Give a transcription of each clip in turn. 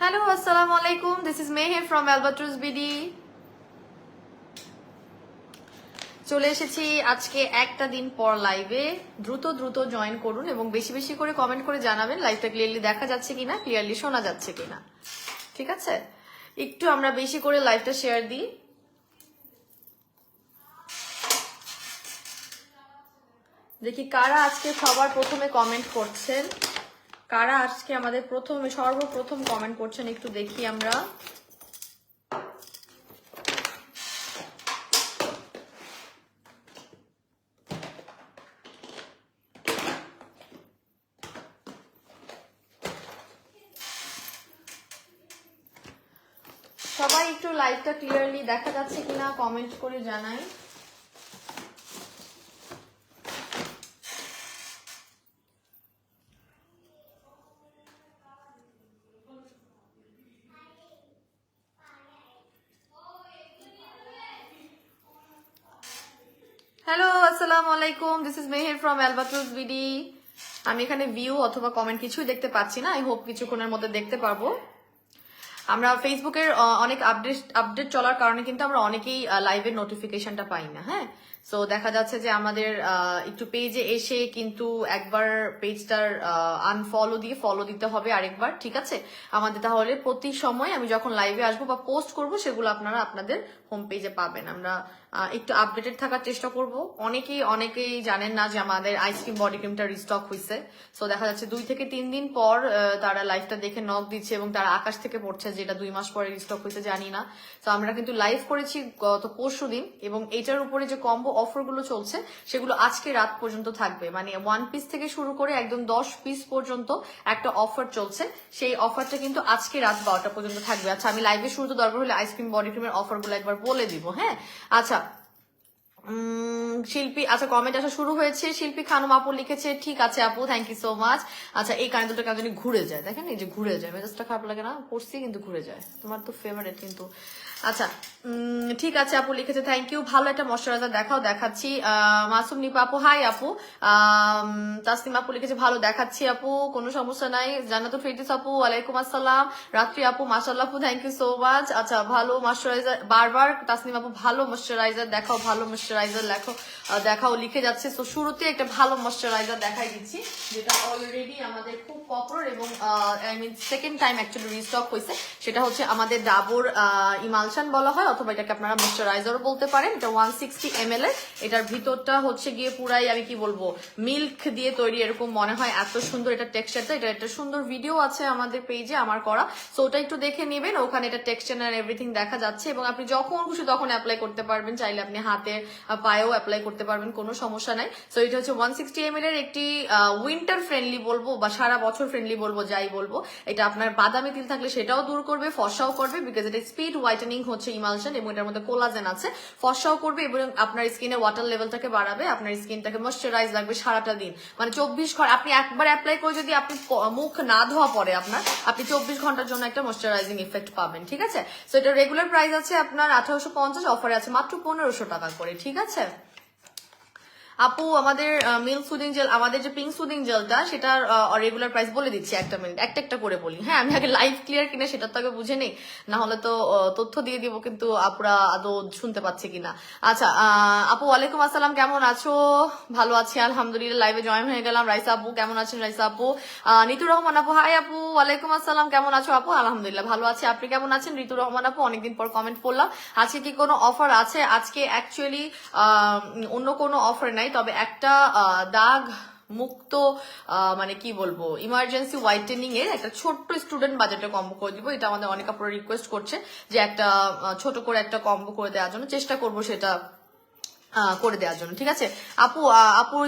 Hello, assalamu alaikum. This is Meher from Albatross BD. চলে এসেছি আজকে একটা দিন পর লাইভে। দ্রুত জয়েন করুন এবং বেশি বেশি করে কমেন্ট করে জানাবেন লাইভটা ক্লিয়ারলি দেখা যাচ্ছে কিনা, ক্লিয়ারলি শোনা যাচ্ছে কিনা। ঠিক আছে, একটু আমরা বেশি করে লাইভটা শেয়ার দিই। দেখি কারা আজকে সবার প্রথমে কমেন্ট করছেন, কারা আজকে আমাদের সর্বপ্রথম কমেন্ট করছেন একটু দেখি আমরা। সবাই একটু লাইভটা ক্লিয়ারলি দেখা যাচ্ছে কিনা কমেন্ট করে জানাই। হ্যালো, আসসালামু আলাইকুম। This is Meher from Albatross BD. আমি এখানে ভিউ অথবা কমেন্ট কিছুই দেখতে পাচ্ছি না। আই হোপ কিছুক্ষণের মধ্যে দেখতে পারবো। আমরা ফেসবুকের অনেক আপডেট চলার কারণে কিন্তু আমরা অনেকেই লাইভের নোটিফিকেশনটা পাই না। হ্যাঁ, সো দেখা যাচ্ছে যে আমাদের একটু পেজে এসে কিন্তু একবার পেজটার আনফলো দিয়ে ফলো দিতে হবে আরেকবার। ঠিক আছে, আমাদের তাহলে প্রতি সময় আমি যখন লাইভে আসবো বা পোস্ট করব সেগুলো আপনারা আপনাদের হোম পেজে পাবেন। আমরা একটু আপডেটেড থাকার চেষ্টা করব। অনেকেই জানেন না যে আমাদের আইসক্রিম বডি ক্রিমটা রিস্টক হয়েছে। সো দেখা যাচ্ছে 2 থেকে 3 দিন পর তারা লাইভটা দেখে নক দিচ্ছে এবং তারা আকাশ থেকে পড়ছে যেটা 2 মাস পরে রিস্টক হয়েছে জানি না। তো আমরা কিন্তু লাইভ করেছি গত পরশুদিন এবং এটার উপরে যে কম্বো অফার গুলো চলছে সেগুলো আজকে রাত পর্যন্ত থাকবে। মানে 1 পিস থেকে শুরু করে একদম 10 পিস পর্যন্ত একটা অফার চলছে। সেই অফারটা কিন্তু আজকে রাত 12টা পর্যন্ত থাকবে। আচ্ছা, আমি লাইভে শুরুতে দরকার হলে আইসক্রিম বডি ক্রিমের অফার গুলো একবার বলে দিব। হ্যাঁ, আচ্ছা শিল্পী, আচ্ছা কমেন্ট আসা শুরু হয়েছে। শিল্পী খানম আপু লিখেছে ঠিক আছে আপু, থ্যাংক ইউ সো মাচ। আচ্ছা, এই কানে দুটো কেন ঘুরে যায়, দেখেন এই যে ঘুরে যায়, মেজাজটা খারাপ লাগে না? পড়ছি কিন্তু ঘুরে যায়, তোমার তো ফেভারিট কিন্তু। আচ্ছা ঠিক আছে আপু লিখেছে, থ্যাংক ইউ। ভালো একটা ময়শ্চারাইজার দেখাচ্ছি। মাসুম নিপা আপু হাই আপু। তাসনিম আপু লিখেছে ভালো দেখাচ্ছি আপু, কোনো সমস্যা নাই। জান্নাতুল ফেরদৌস আপু ওয়ালাইকুম আসসালাম। রাত্রি আপু মাশাআল্লাহ আপু, থ্যাংক ইউ সো মাচ। আচ্ছা, ভালো ময়শ্চারাইজার বারবার তাসনিম আপু, ভালো ময়শ্চারাইজার দেখাও, ভালো ময়শ্চারাইজার দেখাও লিখে যাচ্ছে। তো শুরুতে একটা ভালো ময়শ্চারাইজার দেখাই দিচ্ছি যেটা অলরেডি আমাদের খুব পপুলার এবং I mean second time actually restock হয়েছে। সেটা হচ্ছে আমাদের ডাবর ইমালশন বলা হয় অথবা এটাকে আপনারা ময়শ্চারাইজারও বলতে পারেন। এটা 160 ml এর। এটার ভিতরটা হচ্ছে গিয়ে পুরাই আমি কি বলবো মিল্ক দিয়ে তৈরি, এরকম মনে হয়। এত সুন্দর এটা টেক্সচারটা। এটা একটা সুন্দর ভিডিও আছে আমাদের পেজে আমার করা, সো ওটা একটু দেখে নেবেন। ওখানে এটা টেক্সচার আর এভরিথিং দেখা যাচ্ছে এবং আপনি যখন খুশি তখন অ্যাপ্লাই করতে পারবেন। চাইলে আপনি হাতে পায়েও অ্যাপ্লাই করতে পারবেন, কোনো সমস্যা নাই। সো এটা হচ্ছে 160 ml এর একটি উইন্টার ফ্রেন্ডলি বলবো বা সারা বছর ফ্রেন্ডলি বলবো, যাই বলবো। এটা আপনার বাদামি তিল থাকলে সেটাও দূর করবে, ফর্সাও করবে, বিকজ এটা স্পিড হোয়াইটেনিং হচ্ছে ইমালশন এবং এটার মধ্যে কোলাজেন আছে। ফর্সাও করবে এবং আপনার স্কিনে ওয়াটার লেভেলটাকে বাড়াবে, আপনার স্কিনটাকে ময়শ্চারাইজ লাগবে সারাটা দিন। মানে 24 ঘন্টা আপনি একবার অ্যাপ্লাই করে যদি আপনি মুখ না ধোয়া পড়ে আপনি 24 ঘন্টার জন্য একটা ময়শ্চারাইজিং ইফেক্ট পাবেন। ঠিক আছে, সো এটা রেগুলার প্রাইস আছে আপনার 1850, অফারে আছে মাত্র 1500 টাকা করে। ঠিক আছে আপু, আমাদের মিল্ক সুদিং জেল, আমাদের যে পিঙ্ক সুদিং জেলটা সেটার রেগুলার প্রাইস বলে দিচ্ছি। একটা মিনিট, একটা করে বলি। হ্যাঁ, আমি আগে লাইভ ক্লিয়ার কিনা সেটা তো আগে বুঝে নেই, না হলে তো তথ্য দিয়ে দিব কিন্তু আপুরা আদৌ শুনতে পাচ্ছে কিনা। আচ্ছা আপু ওয়ালাইকুম আসসালাম, কেমন আছো? ভালো আছি আলহামদুলিল্লাহ, লাইভে জয়েন হয়ে গেলাম। রাইসা আপু কেমন আছেন? রাইসা আপু, নিতুর রহমান আপু হাই আপু, ওয়ালাইকুম আসসালাম, কেমন আছো আপু? আলহামদুলিল্লাহ ভালো আছি, আপনি কেমন আছেন? ঋতুর রহমান আপু, অনেকদিন পর কমেন্ট করলাম। আজকে কি কোনো অফার আছে? আজকে অ্যাকচুয়ালি অন্য কোনো অফার নাই, তবে একটা দাগ মুক্ত মানে কি বলবো ইমার্জেন্সি হোয়াইটেনিং এর একটা ছোট্ট স্টুডেন্ট বাজেটে কম্বো করে দিব। এটা আমাদের অনেক আপনারা রিকোয়েস্ট করছে যে একটা ছোট করে একটা কম্বো করে দেওয়ার জন্য, চেষ্টা করবো সেটা করে দেওয়ার জন্য। ঠিক আছে আপু, আপুর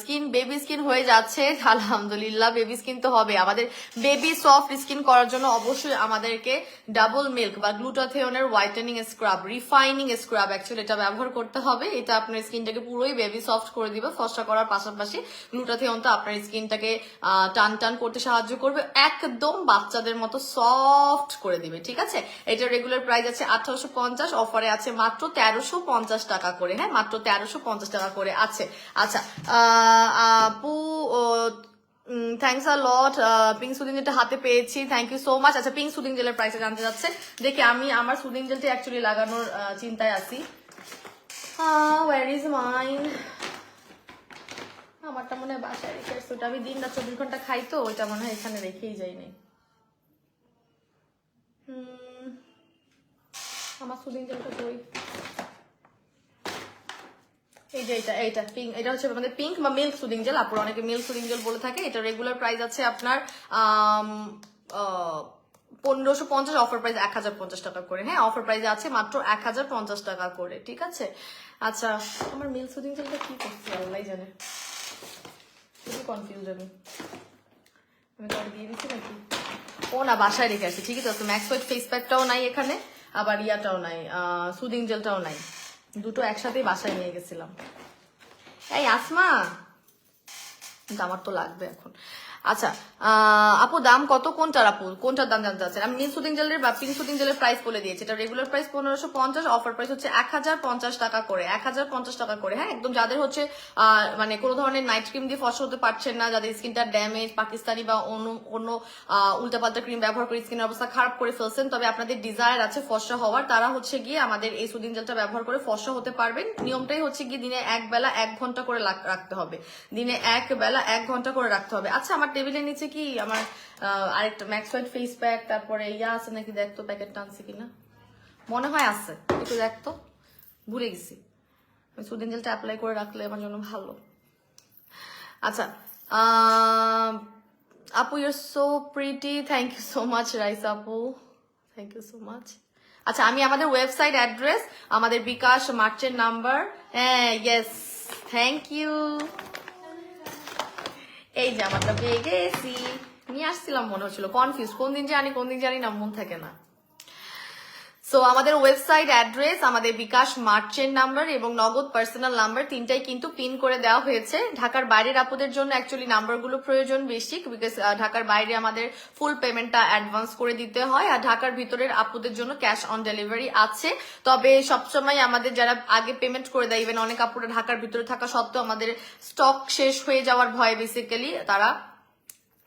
স্কিন বেবি স্কিন হয়ে যাচ্ছে আলহামদুলিল্লাহ। বেবি স্কিন তো হবে, আমাদের বেবি সফট স্কিন করার জন্য অবশ্যই আমাদেরকে ডাবল মিল্ক বা গ্লুটাথিওনের whitening scrub, refining scrub actually এটা ব্যবহার করতে হবে। এটা আপনার স্কিনটাকে পুরোই বেবি সফট করে দিবে, ফর্সা করার পাশাপাশি গ্লুটাথিওন তো আপনার স্কিনটাকে টান করতে সাহায্য করবে, একদম বাচ্চাদের মতো সফট করে দিবে। ঠিক আছে, এটা রেগুলার প্রাইস আছে 1850, অফারে আছে মাত্র 1350 টাকা করে। হ্যাঁ, মাত্র 1350 টাকা করে আছে। আচ্ছা আপু thanks a lot. Pink soothing যেটা হাতে পেয়েছি, থ্যাংক ইউ সো মাচ। আচ্ছা, পিঙ্ক সুদিং জেলের প্রাইসে জানতে যাচ্ছে, দেখি আমি আমার সুদিং জেলটা অ্যাকচুয়ালি লাগানোর চিন্তায় আছি। Where is mine? আমারটা মনে হয় বাসায় রেখে আসছি, ওটা আমি দিন রাত 24 ঘন্টা খাই তো, ওইটা মনে হয় এখানে রেখেই যাইনি। আমার সুদিং জেলটা কই? এই যে এইটা পিঙ্ক, এটা হচ্ছে আমাদের পিঙ্ক বা মিল্ক সুদিং জেল, আপনারা অনেকে মিল্ক সুদিং জেল বলে থাকে। এটা রেগুলার প্রাইস আছে আপনার 1550, অফার প্রাইস 1050 টাকা করে। হ্যাঁ, অফার প্রাইসে আছে মাত্র 1050 টাকা করে, ঠিক আছে। আচ্ছা, আমার মিল্ক সুদিং জেলটা কি করছি আল্লাহ জানে, খুবই কনফিউজ আমি তো দিয়ে দিচ্ছি নাকি? ও না, বাসায় রেখে আসছি, ঠিকই তো। ম্যাক্স হোয়াইট ফেস প্যাকটাও নাই এখানে, আবার ইয়াটাও নাই, সুদিং জেলটাও নাই, দুটো একসাথেই বাসায় নিয়ে গেছিলাম। এই আসমা, কিন্তু আমার তো লাগবে এখন। আচ্ছা, আপু দাম কত কোনটার? আপু কোনটার দাম জানতে চাচ্ছেন? আমি নীল সুদিং জেলের বা পিঙ্ক সুদিং জেলের প্রাইস বলে দিয়েছি। এটা রেগুলার প্রাইস 1550, অফার প্রাইস হচ্ছে 1050 টাকা করে, 1050 টাকা করে। হ্যাঁ, একদম যাদের হচ্ছে মানে কোনো ধরনের নাইট ক্রিম দিয়ে ফসা হতে পারছেন না, যাদের স্কিনটা ড্যামেজ, পাকিস্তানি বা অন্য উল্টাপাল্টা ক্রিম ব্যবহার করে স্কিনের অবস্থা খারাপ করে ফেলছেন, তবে আপনাদের ডিজায়ার আছে ফসা হওয়ার, তারা হচ্ছে গিয়ে আমাদের এই সুদিং জেলটা ব্যবহার করে ফসা হতে পারবেন। নিয়মটাই হচ্ছে গিয়ে দিনে এক বেলা 1 ঘন্টা করে রাখতে হবে, দিনে এক বেলা 1 ঘন্টা করে রাখতে হবে। আচ্ছা, আমার টেবিলের নিচে কি আমার আরেকটা ম্যাক্স হোয়াইট ফেস প্যাক, তারপরে ইয়া আছে নাকি দেখতো, প্যাকেটটা আনছে কিনা, মনে হয় আছে, একটু দেখতো, ভুলে গেছি। আমি সুদিং জেলটা অ্যাপ্লাই করে রাখলে আমার জন্য ভালো। আচ্ছা, আপু you're so pretty, thank you so much রাইস আপু, থ্যাংক ইউ সো মাচ। আচ্ছা, আমি আমাদের ওয়েবসাইট অ্যাড্রেস, আমাদের বিকাশ মার্চেন্ট নাম্বার, হ্যাঁ ইয়েস, থ্যাংক ইউ। এই যে আমারটা পেয়ে গেছি, নিয়ে আসছিলাম মনে হচ্ছিল, কনফিউজ, কোন দিন জানি না, মন থাকে না। সো আমাদের ওয়েবসাইট অ্যাড্রেস, আমাদের বিকাশ মার্চেন্ট নাম্বার এবং নগদ পার্সোনাল নাম্বার তিনটাই কিন্তু পিন করে দেওয়া হয়েছে। ঢাকার বাইরের আপুদের জন্য অ্যাকচুয়ালি নাম্বারগুলো প্রয়োজন বেশি, বিকজ ঢাকার বাইরে আমাদের ফুল পেমেন্টটা অ্যাডভান্স করে দিতে হয়, আর ঢাকার ভিতরের আপুদের জন্য ক্যাশ অন ডেলিভারি আছে। তবে সবসময় আমাদের যারা আগে পেমেন্ট করে দেয়, ইভেন অনেক আপুরা ঢাকার ভিতরে থাকা সত্ত্বেও আমাদের স্টক শেষ হয়ে যাওয়ার ভয়ে বেসিক্যালি তারা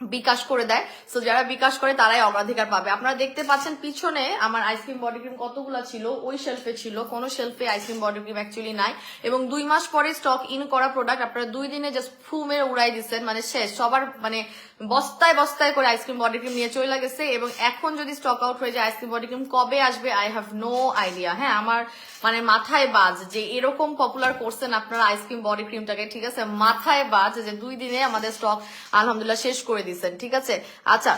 বিকাশ করে দেয়। সো যারা বিকাশ করে তারাই অগ্রাধিকার পাবে। আপনারা দেখতে পাচ্ছেন পিছনে আমার আইসক্রিম বডি ক্রিম কতগুলো ছিল, ওই শেলফে ছিল, কোনো শেলফে আইসক্রিম বডি ক্রিম অ্যাকচুয়ালি নাই, এবং 2 মাস পরে স্টক ইন করা প্রোডাক্ট আপনারা 2 দিনে জাস্ট ফু মেরে উড়াই দিচ্ছেন, মানে শেষ, সবার মানে বস্তায় বস্তায় করে আইসক্রিম বডি ক্রিম নিয়ে চলে গেছে। এবং এখন যদি স্টক আউট হয়ে যায় আইসক্রিম বডি ক্রিম কবে আসবে আই হ্যাভ নো আইডিয়া। হ্যাঁ, আমার মানে মাথায় বাজ যে এরকম পপুলার করছেন আপনারা আইসক্রিম বডি ক্রিমটাকে, ঠিক আছে, মাথায় বাজ যে 2 দিনে আমাদের স্টক আলহামদুলিল্লাহ শেষ করে দিচ্ছেন, ঠিক আছে। আচ্ছা,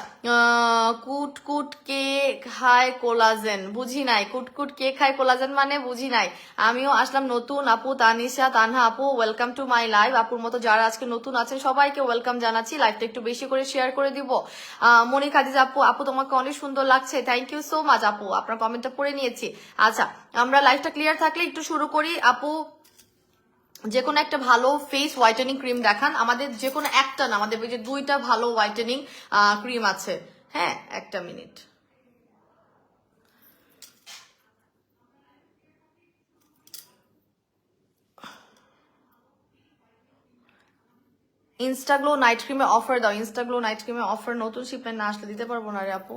কুটকুট কে খায় কোলাজেন, বুঝি নাই, কুটকুট কে খায় কোলাজেন মানে বুঝি নাই। আমিও আসলাম নতুন, আপু তানিশা, তানহা আপু ওয়েলকাম টু মাই লাইভ। আপুর মতো যারা আজকে নতুন আছেন সবাইকে ওয়েলকাম জানাচ্ছি, লাইভটা একটু বেশি করে শেয়ার করে দিব। মনি খাদিজা আপু, আপু তোমাকে অনেক সুন্দর লাগছে, থ্যাংক ইউ সো মাচ আপু, আপনার কমেন্টটা পড়ে নিয়েছি। আচ্ছা, আমরা লাইভটা ক্লিয়ার থাকলে একটু শুরু করি। আপু যে কোনো একটা ভালো ফেস হোয়াইটেনিং ক্রিম দেখান আমাদের, যে কোনো একটা না, আমাদের যে 2টা ভালো হোয়াইটেনিং ক্রিম আছে। হ্যাঁ, একটা মিনিট। ইনস্টাগ্লো নাইট ক্রিমে অফার দাও, ইনস্টাগ্লো নাইট ক্রিমে অফার নতুন শিপমেন্ট না আসলে দিতে পারবো না রে আপু,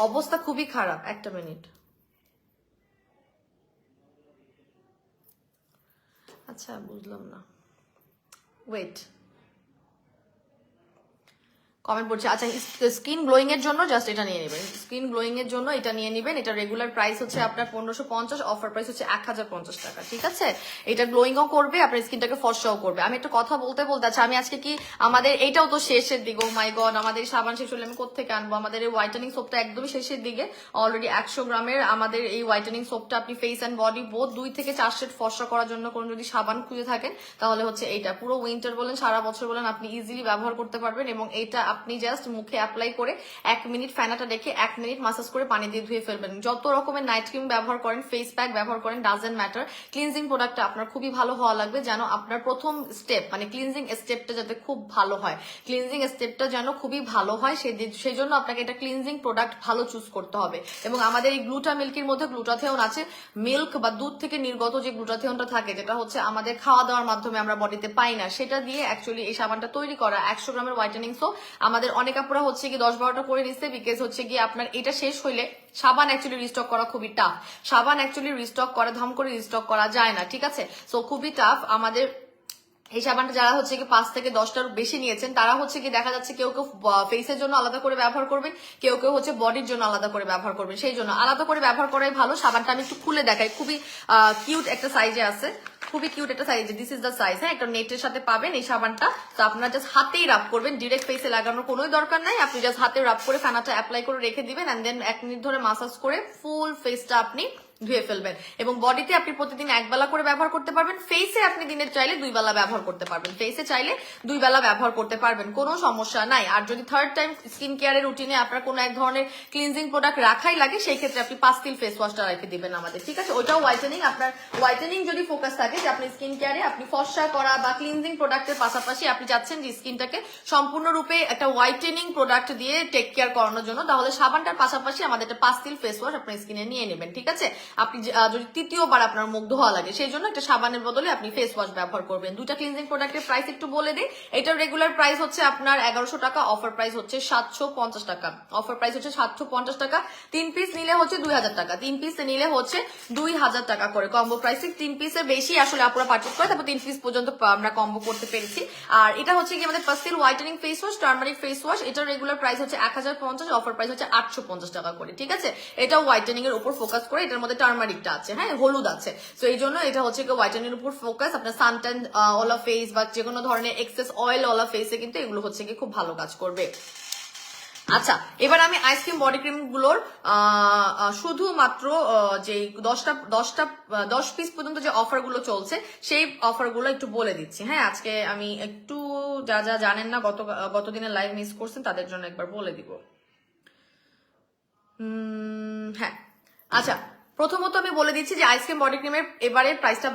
অবস্থা খুবই খারাপ। একটা মিনিট। আচ্ছা, বুঝলাম না, ওয়েট, কমেন্ট পড়ছে। আচ্ছা, স্কিন গ্লোয়িং এর জন্য জাস্ট এটা নিয়ে নেবেন, স্কিন গ্লোয়িং এর জন্য এটা নিয়ে নেবেন। এটা রেগুলার প্রাইস হচ্ছে আপনার 1550, অফার প্রাইস হচ্ছে 1050 টাকা, ঠিক আছে। এটা গ্লোয়িংও করবে, আপনার স্কিনটাকে ফর্সাও করবে। আমি একটা কথা বলতে আচ্ছা, আমি আজকে কি আমাদের এইটাও তো শেষের দিকে, ও মাই গড, আমাদের সাবান শেষ হলে আমি কোত্থেকে আনবো? আমাদের এই হোয়াইটেনিং সোপটা একদমই শেষের দিকে, অলরেডি 100 গ্রামের আমাদের এই হোয়াইটেনিং সোপটা আপনি ফেস অ্যান্ড বডি বোথ 2 থেকে 4 সেট ফর্সা করার জন্য কোন যদি সাবান খুঁজে থাকেন তাহলে হচ্ছে এইটা, পুরো উইন্টার বলেন সারা বছর বলেন আপনি ইজিলি ব্যবহার করতে পারবেন। এবং এটা আপনি জাস্ট মুখে অ্যাপ্লাই করে 1 মিনিট ফেনাটা রেখে 1 মিনিট মাসাজ করে পানি দিয়ে ধুয়ে ফেলবেন। যত রকমের নাইট ক্রিম ব্যবহার করেন, ফেস প্যাক ব্যবহার করেন, ডাজেন্ট ম্যাটার, ক্লিনজিং প্রোডাক্টটা আপনার খুবই ভালো হওয়া লাগবে, যেন আপনার প্রথম স্টেপ মানে ক্লিনজিং স্টেপটা যাতে খুব ভালো হয়, ক্লিনজিং স্টেপটা যেন খুবই ভালো হয়, সেই জন্য আপনাকে এটা ক্লিনজিং প্রোডাক্ট ভালো চুজ করতে হবে। এবং আমাদের এই গ্লুটা মিল্কের মধ্যে গ্লুটাথিওন আছে, মিল্ক বা দুধ থেকে নির্গত যে গ্লুটাথিওনটা থাকে, যেটা হচ্ছে আমাদের খাওয়া দাওয়ার মাধ্যমে আমরা বডিতে পাই না, সেটা দিয়ে অ্যাকচুয়ালি এই সাবানটা তৈরি করা। 100 গ্রামের হোয়াইটেনিং সোপ আমাদের অনেক আপুরা হচ্ছে কি 10-12টা করে নিচ্ছে, বিকজ হচ্ছে কি আপনার এটা শেষ হইলে সাবান অ্যাকচুয়ালি রিস্টক করা খুবই টাফ, সাবান অ্যাকচুয়ালি রিস্টক করা ধম করে রিস্টক করা যায় না, ঠিক আছে? সো খুবই টাফ। আমাদের এই সাবানটা যারা হচ্ছে কি 5 থেকে 10টার বেশি নিয়েছেন, তারা হচ্ছে কি দেখা যাচ্ছে কেউ কেউ ফেসের জন্য আলাদা করে ব্যবহার করবেন, কেউ কেউ হচ্ছে বডির জন্য আলাদা করে ব্যবহার করবেন, সেই জন্য আলাদা করে ব্যবহার করাই ভালো। সাবানটা আমি একটু খুলে দেখাই, খুবই কিউট একটা সাইজে আছে, খুবই কিউট একটা size, this is the size. হ্যাঁ, একটা নেটের সাথে পাবেন এই সাবানটা। তো আপনারা জাস্ট হাতেই রাব করবেন, ডিরেক্ট ফেসে লাগানোর কোনো দরকার নাই, আপনি জাস্ট হাতে রাব করে ফেনাটা অ্যাপ্লাই করে রেখে দিবেন, এন্ড দেন 1 মিনিট ধরে মাসাজ করে ফুল ফেসটা আপনি ধুয়ে ফেলবেন। এবং বডিতে আপনি প্রতিদিন 1 বেলা করে ব্যবহার করতে পারবেন, ফেসে আপনি দিনের চাইলে 2 বেলা ব্যবহার করতে পারবেন, ফেসে চাইলে 2 বেলা ব্যবহার করতে পারবেন, কোনো সমস্যা নাই। আর যদি থার্ড টাইম স্কিন কেয়ারের রুটিনে আপনার কোনো এক ধরনের ক্লিনজিং প্রোডাক্ট রাখাই লাগে, সেই ক্ষেত্রে আপনি পাস্তিল ফেস ওয়াশটা রেখে দিবেন আমাদের, ঠিক আছে? ওইটাও হোয়াইটেনিং, আপনার হোয়াইটেনিং যদি ফোকাস থাকে যে আপনি স্কিন কেয়ারে আপনি ফর্সা করা বা ক্লিনজিং প্রোডাক্টের পাশাপাশি আপনি চাচ্ছেন যে স্কিনটাকে সম্পূর্ণরূপে একটা হোয়াইটেনিং প্রোডাক্ট দিয়ে টেক কেয়ার করানোর জন্য, তাহলে সাবানটার পাশাপাশি আমাদের একটা পাস্তিল ফেস ওয়াশ আপনার স্কিনে নিয়ে নেবেন, ঠিক আছে? আপনি যদি তৃতীয়বার আপনার মুখ ধোয়া লাগে, সেই জন্য একটা সাবানের বদলে আপনি ফেস ওয়াশ ব্যবহার করবেন। দুইটা ক্লিনজিং প্রোডাক্টের প্রাইস একটু বলে দিই। এটার রেগুলার প্রাইস হচ্ছে আপনার 1100 টাকা, অফার প্রাইস হচ্ছে 750 টাকা, অফার প্রাইস হচ্ছে 750 টাকা। 3 পিস নিলে হচ্ছে 2000 টাকা, 3 পিস নিলে হচ্ছে 2000 টাকা করে কম্বো প্রাইসে। 3 পিসের বেশি আসলে আপনারা পারচেজ করে, তারপর 3 পিস পর্যন্ত আমরা কম্বো করতে পেরেছি। আর এটা হচ্ছে কি আমাদের পাস্তিল whitening face wash, turmeric face wash, এটার রেগুলার প্রাইস হচ্ছে 1050, অফার প্রাইস হচ্ছে 850 টাকা করে, ঠিক আছে? এটা হোয়াইটেনিং এর উপর ফোকাস করে, এটার মধ্যে টার্মারিকটা আছে, হ্যাঁ হলুদ আছে, তো এই জন্য এটা হচ্ছে কি হোয়াইটেনিং এর উপর ফোকাস। আপনার সানট্যান ওলা ফেস বা যে কোনো ধরনের এক্সেস অয়েল ওলা ফেসে কিন্তু এগুলো হচ্ছে কি খুব ভালো কাজ করবে। আচ্ছা, এবার আমি আইসক্রিম বডি ক্রিম গুলোর শুধুমাত্র যে 10 পিস পর্যন্ত যে অফার গুলো চলছে, সেই অফার গুলো একটু বলে দিচ্ছি। হ্যাঁ, আজকে আমি একটু যা যা জানেন না গত দিনের লাইভ মিস করছেন তাদের জন্য একবার বলে দিব। হ্যাঁ, আচ্ছা, প্রথমত আমি বলে দিচ্ছি যে আইসক্রিম বডি ক্রিমের এবারে প্রাইসটা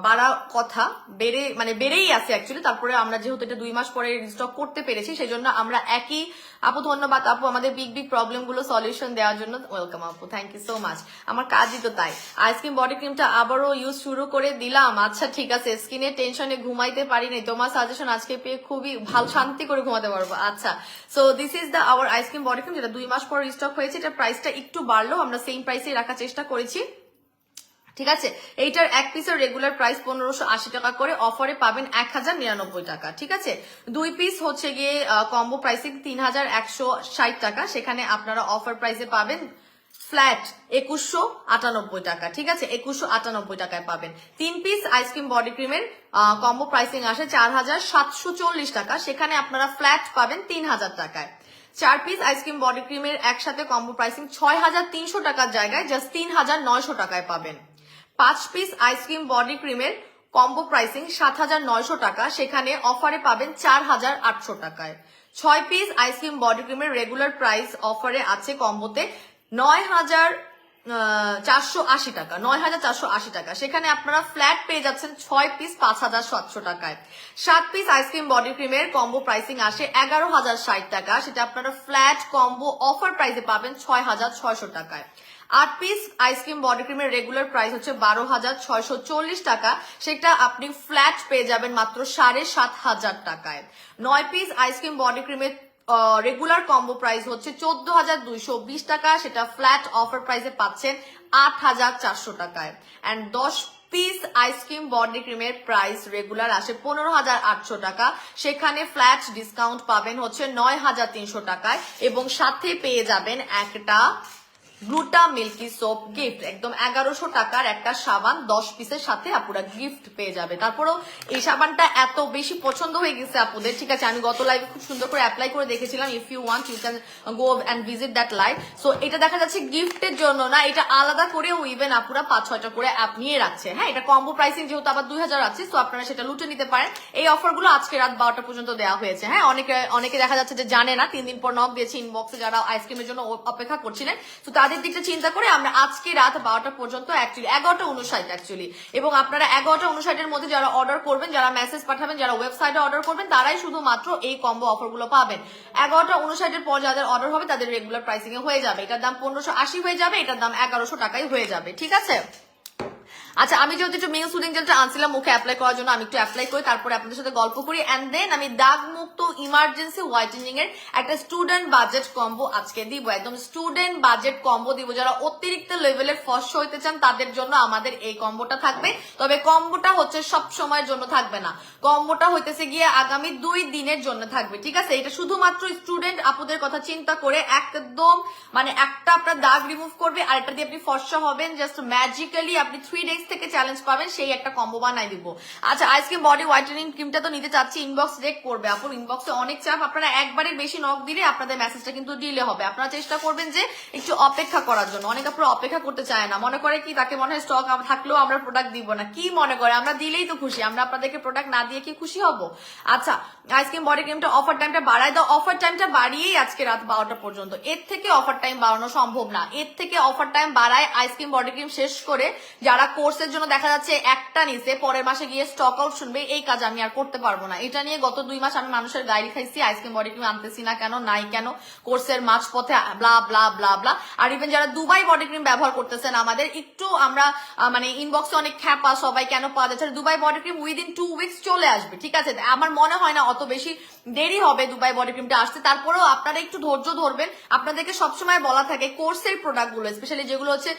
বাড়া কথা, বেড়েই আছে অ্যাকচুয়ালি। তারপরে আমরা যেহেতু এটা 2 মাস পরে রিস্টক করতে পেরেছি, সেই জন্য আমরা একই, আপু ধন্যবাদ আপু আমাদের বিগ প্রবলেম গুলো সলিউশন দেওয়ার জন্য, ওয়েলকাম আপু, থ্যাংক ইউ সো মাচ। আমার কাজই তো তাই। আইসক্রিম বডি ক্রিমটা আবারও ইউজ শুরু করে দিলাম। আচ্ছা ঠিক আছে, স্কিনে টেনশনে ঘুমাইতে পারিনি, তোমার সাজেশন আজকে পেয়ে খুবই ভালো, শান্তি করে ঘুমাতে পারবো। আচ্ছা, so this is the our ice cream body cream, যেটা 2 মাস পর রিস্টক হয়েছে। এটা প্রাইসটা একটু বাড়লো, আমরা সেম প্রাইসে রাখার চেষ্টা করেছি, ঠিক আছে? এইটার 1 পিসের রেগুলার প্রাইস 1580 টাকা করে, অফারে পাবেন 1099 টাকা, ঠিক আছে? 2 পিস হচ্ছে গিয়ে কম্বো প্রাইসিং 3160 টাকা, সেখানে আপনারা অফার প্রাইসে পাবেন ফ্ল্যাট 2198 টাকা, ঠিক আছে? 2198 টাকায় পাবেন। 3 পিস আইসক্রিম বডি ক্রিমের কম্বো প্রাইসিং আসে 4740 টাকা, সেখানে আপনারা ফ্ল্যাট পাবেন 3000 টাকায়। 4 পিস আইসক্রিম বডি ক্রিমের একসাথে কম্বো প্রাইসিং 6300 টাকার জায়গায় জাস্ট 3900 টাকায় পাবেন। 5 পিস আইসক্রিম বডি ক্রিমের কম্বো প্রাইসিং 7900 টাকা, সেখানে অফারে পাবেন 4800 টাকায়। 6 পিস আইসক্রিম বডি ক্রিমের রেগুলার প্রাইস অফারে আছে কম্বোতে 9480 টাকা, 9480 টাকা, সেখানে আপনারা ফ্ল্যাট পেয়ে যাচ্ছেন 6 পিস 5700 টাকায়। 7 পিস আইসক্রিম বডি ক্রিমের কম্বো প্রাইসিং আসে 11060 টাকা, সেটা আপনারা ফ্ল্যাট কম্বো অফার প্রাইসে পাবেন 6600 টাকায়। 8 পিস আইসক্রিম বডি ক্রিমের রেগুলার প্রাইস হচ্ছে 12640 টাকা, সেটা আপনি ফ্ল্যাট পেয়ে যাবেন মাত্র 7500 টাকায়। 9 পিস আইসক্রিম বডি ক্রিমের রেগুলার কম্বো প্রাইস হচ্ছে 14220 টাকা, সেটা ফ্ল্যাট অফার প্রাইসে পাচ্ছেন 8400 টাকায়। এন্ড 10 পিস আইসক্রিম বডি ক্রিমের প্রাইস রেগুলার আসে 15800 টাকা, সেখানে ফ্ল্যাট ডিসকাউন্ট পাবেন হচ্ছে 9300 টাকায়, এবং সাথে পেয়ে যাবেন একটা গ্লুটা মিল্কি সোপ গিফট, একদম 1100 টাকার একটা সাবান 10 পিসের সাথে আপুরা গিফট পেয়ে যাবে। তারপরেও এই সাবানটা এত বেশি পছন্দ হয়ে গেছে আপুদের, ঠিক আছে, আমি গত লাইভে খুব সুন্দর করে অ্যাপ্লাই করে দেখেছিলাম। If you want you can go and visit that live. So এটা দেখা যাচ্ছে গিফটের জন্য না, এটা আলাদা করেও ইভেন আপুরা 5-6টা করে অ্যাপ নিয়ে রাখছে। হ্যাঁ, এটা কম্বো প্রাইসিং যেহেতু আবার 2000 আছে, সো আপনারা সেটা লুটে নিতে পারেন। এই অফারগুলো আজকে রাত 12টা পর্যন্ত দেওয়া হয়েছে। হ্যাঁ, অনেকে দেখা যাচ্ছে যে জানে না, 3 দিন পর নক দিয়েছে ইনবক্সে যারা আইসক্রিমের জন্য অপেক্ষা করছিলেন। তো তাদের দিকটা চিন্তা করে আমরা আজকে রাত 12টা পর্যন্ত অ্যাকচুয়ালি 11:59 অ্যাকচুয়ালি, এবং আপনারা 11:59 মধ্যে যারা অর্ডার করবেন, যারা মেসেজ পাঠাবেন, যারা ওয়েবসাইটে অর্ডার করবেন, তারাই শুধুমাত্র এই কম্বো অফারগুলো পাবেন। 11:59 পর যাদের অর্ডার হবে তাদের রেগুলার প্রাইসিং এ হয়ে যাবে। এটার দাম 1580 হয়ে যাবে, এটার দাম 1100 টাকায় হয়ে যাবে, ঠিক আছে। আচ্ছা, আমি যেহেতু একটু মেল সুদিং জেলটা আনছিলাম মুখে অ্যাপ্লাই করার জন্য, আমি একটু অ্যাপ্লাই করি, তারপরে আপনাদের সাথে গল্প করি, এন্ড দেন আমি দাগ মুক্ত ইমার্জেন্সি হোয়াইটেনিং এর একটা স্টুডেন্ট বাজেট কম্বো আজকে দিব। একদম স্টুডেন্ট বাজেট কম্বো দিব, যারা অতিরিক্ত লেভেলের ফর্সা হইতে চান তাদের জন্য আমাদের এই কম্বোটা থাকবে। তবে কম্বোটা হচ্ছে সব সময়ের জন্য থাকবে না, কম্বোটা হইতেছে গিয়ে আগামী 2 দিনের জন্য থাকবে, ঠিক আছে। এটা শুধুমাত্র স্টুডেন্ট আপুদের কথা চিন্তা করে, একদম মানে একটা আপনার দাগ রিমুভ করবে আর এটা দিয়ে আপনি ফর্সা হবেন, জাস্ট ম্যাজিক্যালি আপনি 3 ডেজ থেকে চ্যালেঞ্জ পাবেন, সেই একটা কম্বো বানাই দিব। আচ্ছা, আইসক্রিম বডি হোয়াইটেনিং ক্রিমটা তো নিতে চাচ্ছি, ইনবক্স চেক করবে আপু, ইনবক্সে অনেক চাপ, আপনারা একবারে বেশি নক দিলে আপনাদের মেসেজটা কিন্তু ডিলে হবে। আপনারা চেষ্টা করবেন যে একটু অপেক্ষা করার জন্য, অনেক আপনারা অপেক্ষা করতে চায় না, মনে করে কি তাকে মনে হয় স্টক থাকলেও আমরা প্রোডাক্ট দিব না, কি মনে করে আমরা দিলেই তো খুশি, আমরা আপনাদেরকে প্রোডাক্ট না দিয়ে কি খুশি হব। আচ্ছা, আইসক্রিম বডি ক্রিমটা অফার টাইমটা বাড়ায় দাও, অফার টাইমটা বাড়িয়েই আজকে রাত 12টা পর্যন্ত, এর থেকে অফার টাইম বাড়ানো সম্ভব না, এর থেকে অফার টাইম বাড়ায় আইসক্রিম বডি ক্রিম শেষ করে যারা কোর্সের জন্য দেখা যাচ্ছে একটা নিচে পরের মাসে গিয়ে স্টক আউট শুনবে, এই কাজ আমি আর করতে পারবো না। এটা নিয়ে গত 2 মাস আমি মানুষের গাইড খাইছি, আইসক্রিম বডি ক্রিম আনতেছি না কেন, নাই কেন, কোর্সের মাঝ পথে ব্লা ব্লা ব্লা ব্লা। আর ইভেন যারা দুবাই বডি ক্রিম ব্যবহার করতেছেন আমাদের একটু আমরা মানে ইনবক্সে অনেক খ্যাপা সবাই কেন পাওয়া যাচ্ছে, Dubai body cream within 2 weeks চলে আসবে, ঠিক আছে। আমার মনে হয় না অত বেশি দেরি হবে দুবাই বডি ক্রিমটা আসতে, তারপরেও আপনারা একটু ধৈর্য ধরবেন। আপনাদেরকে সবসময় বলা থাকে কোর্সের প্রোডাক্ট গুলো, স্পেশালি যেগুলো হচ্ছে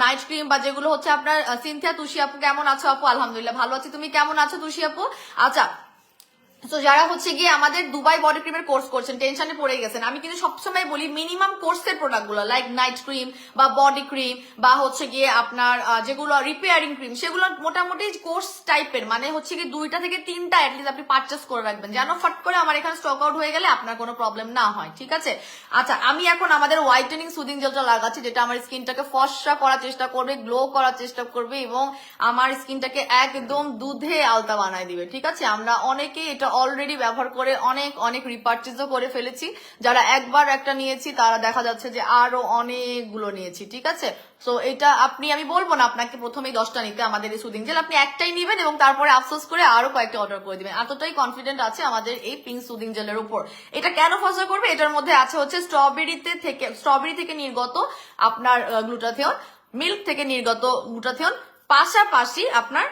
নাইট ক্রিম বা যেগুলো হচ্ছে আপনার সিনথিয়া, তুষি আপু কেমন আছো? আপু আলহামদুলিল্লাহ ভালো আছি, তুমি কেমন আছো তুষি আপু? আচ্ছা, তো যারা হচ্ছে গিয়ে আমাদের দুবাই বডি ক্রিমের কোর্স করছেন, টেনশনে পড়ে গেছেন, আমি কিন্তু সবসময় বলি মিনিমাম কোর্সের প্রোডাক্ট গুলো লাইক নাইট ক্রিম বা বডি ক্রিম বা হচ্ছে গিয়ে আপনার যেগুলো রিপেয়ারিং ক্রিম, সেগুলো মোটামুটি কোর্স টাইপের, মানে হচ্ছে গিয়ে 2টা থেকে 3টা অ্যাটলিস্ট আপনি পারচেস করে রাখবেন, যেন ফট করে আমার এখানে স্টক আউট হয়ে গেলে আপনার কোনো প্রবলেম না হয়, ঠিক আছে। আচ্ছা, আমি এখন আমাদের হোয়াইটেনিং সুদিং জেলটা লাগাচ্ছি, যেটা আমার স্কিনটাকে ফর্সা করার চেষ্টা করবে, গ্লো করার চেষ্টা করবে এবং আমার স্কিনটাকে একদম দুধে আলতা বানায় দিবে, ঠিক আছে। আমরা অনেকেই এটা অলরেডি ব্যবহার করে অনেক রিপার্চেজও করে ফেলেছি, যারা একবার একটা নিয়েছি তারা দেখা যাচ্ছে যে আরো অনেকগুলো নিয়েছি, ঠিক আছে। সো এটা আমি বলবো না আপনাকে প্রথমেই 10টা নিতে আমাদের এই সুদিং জেল, আপনি একটাই নিবেন এবং তারপরে আফসোস করে আরো কয়েকটা অর্ডার করে দিবেন, এতটাই কনফিডেন্ট আছে আমাদের এই পিঙ্ক সুদিং জেলের উপর। এটা কেন ফসা করবে, এটার মধ্যে আছে হচ্ছে স্ট্রবেরি থেকে নির্গত আপনার গ্লুটাথিয়ন, মিল্ক থেকে নির্গত গ্লুটাথিয়ন, পাশাপাশি আপনার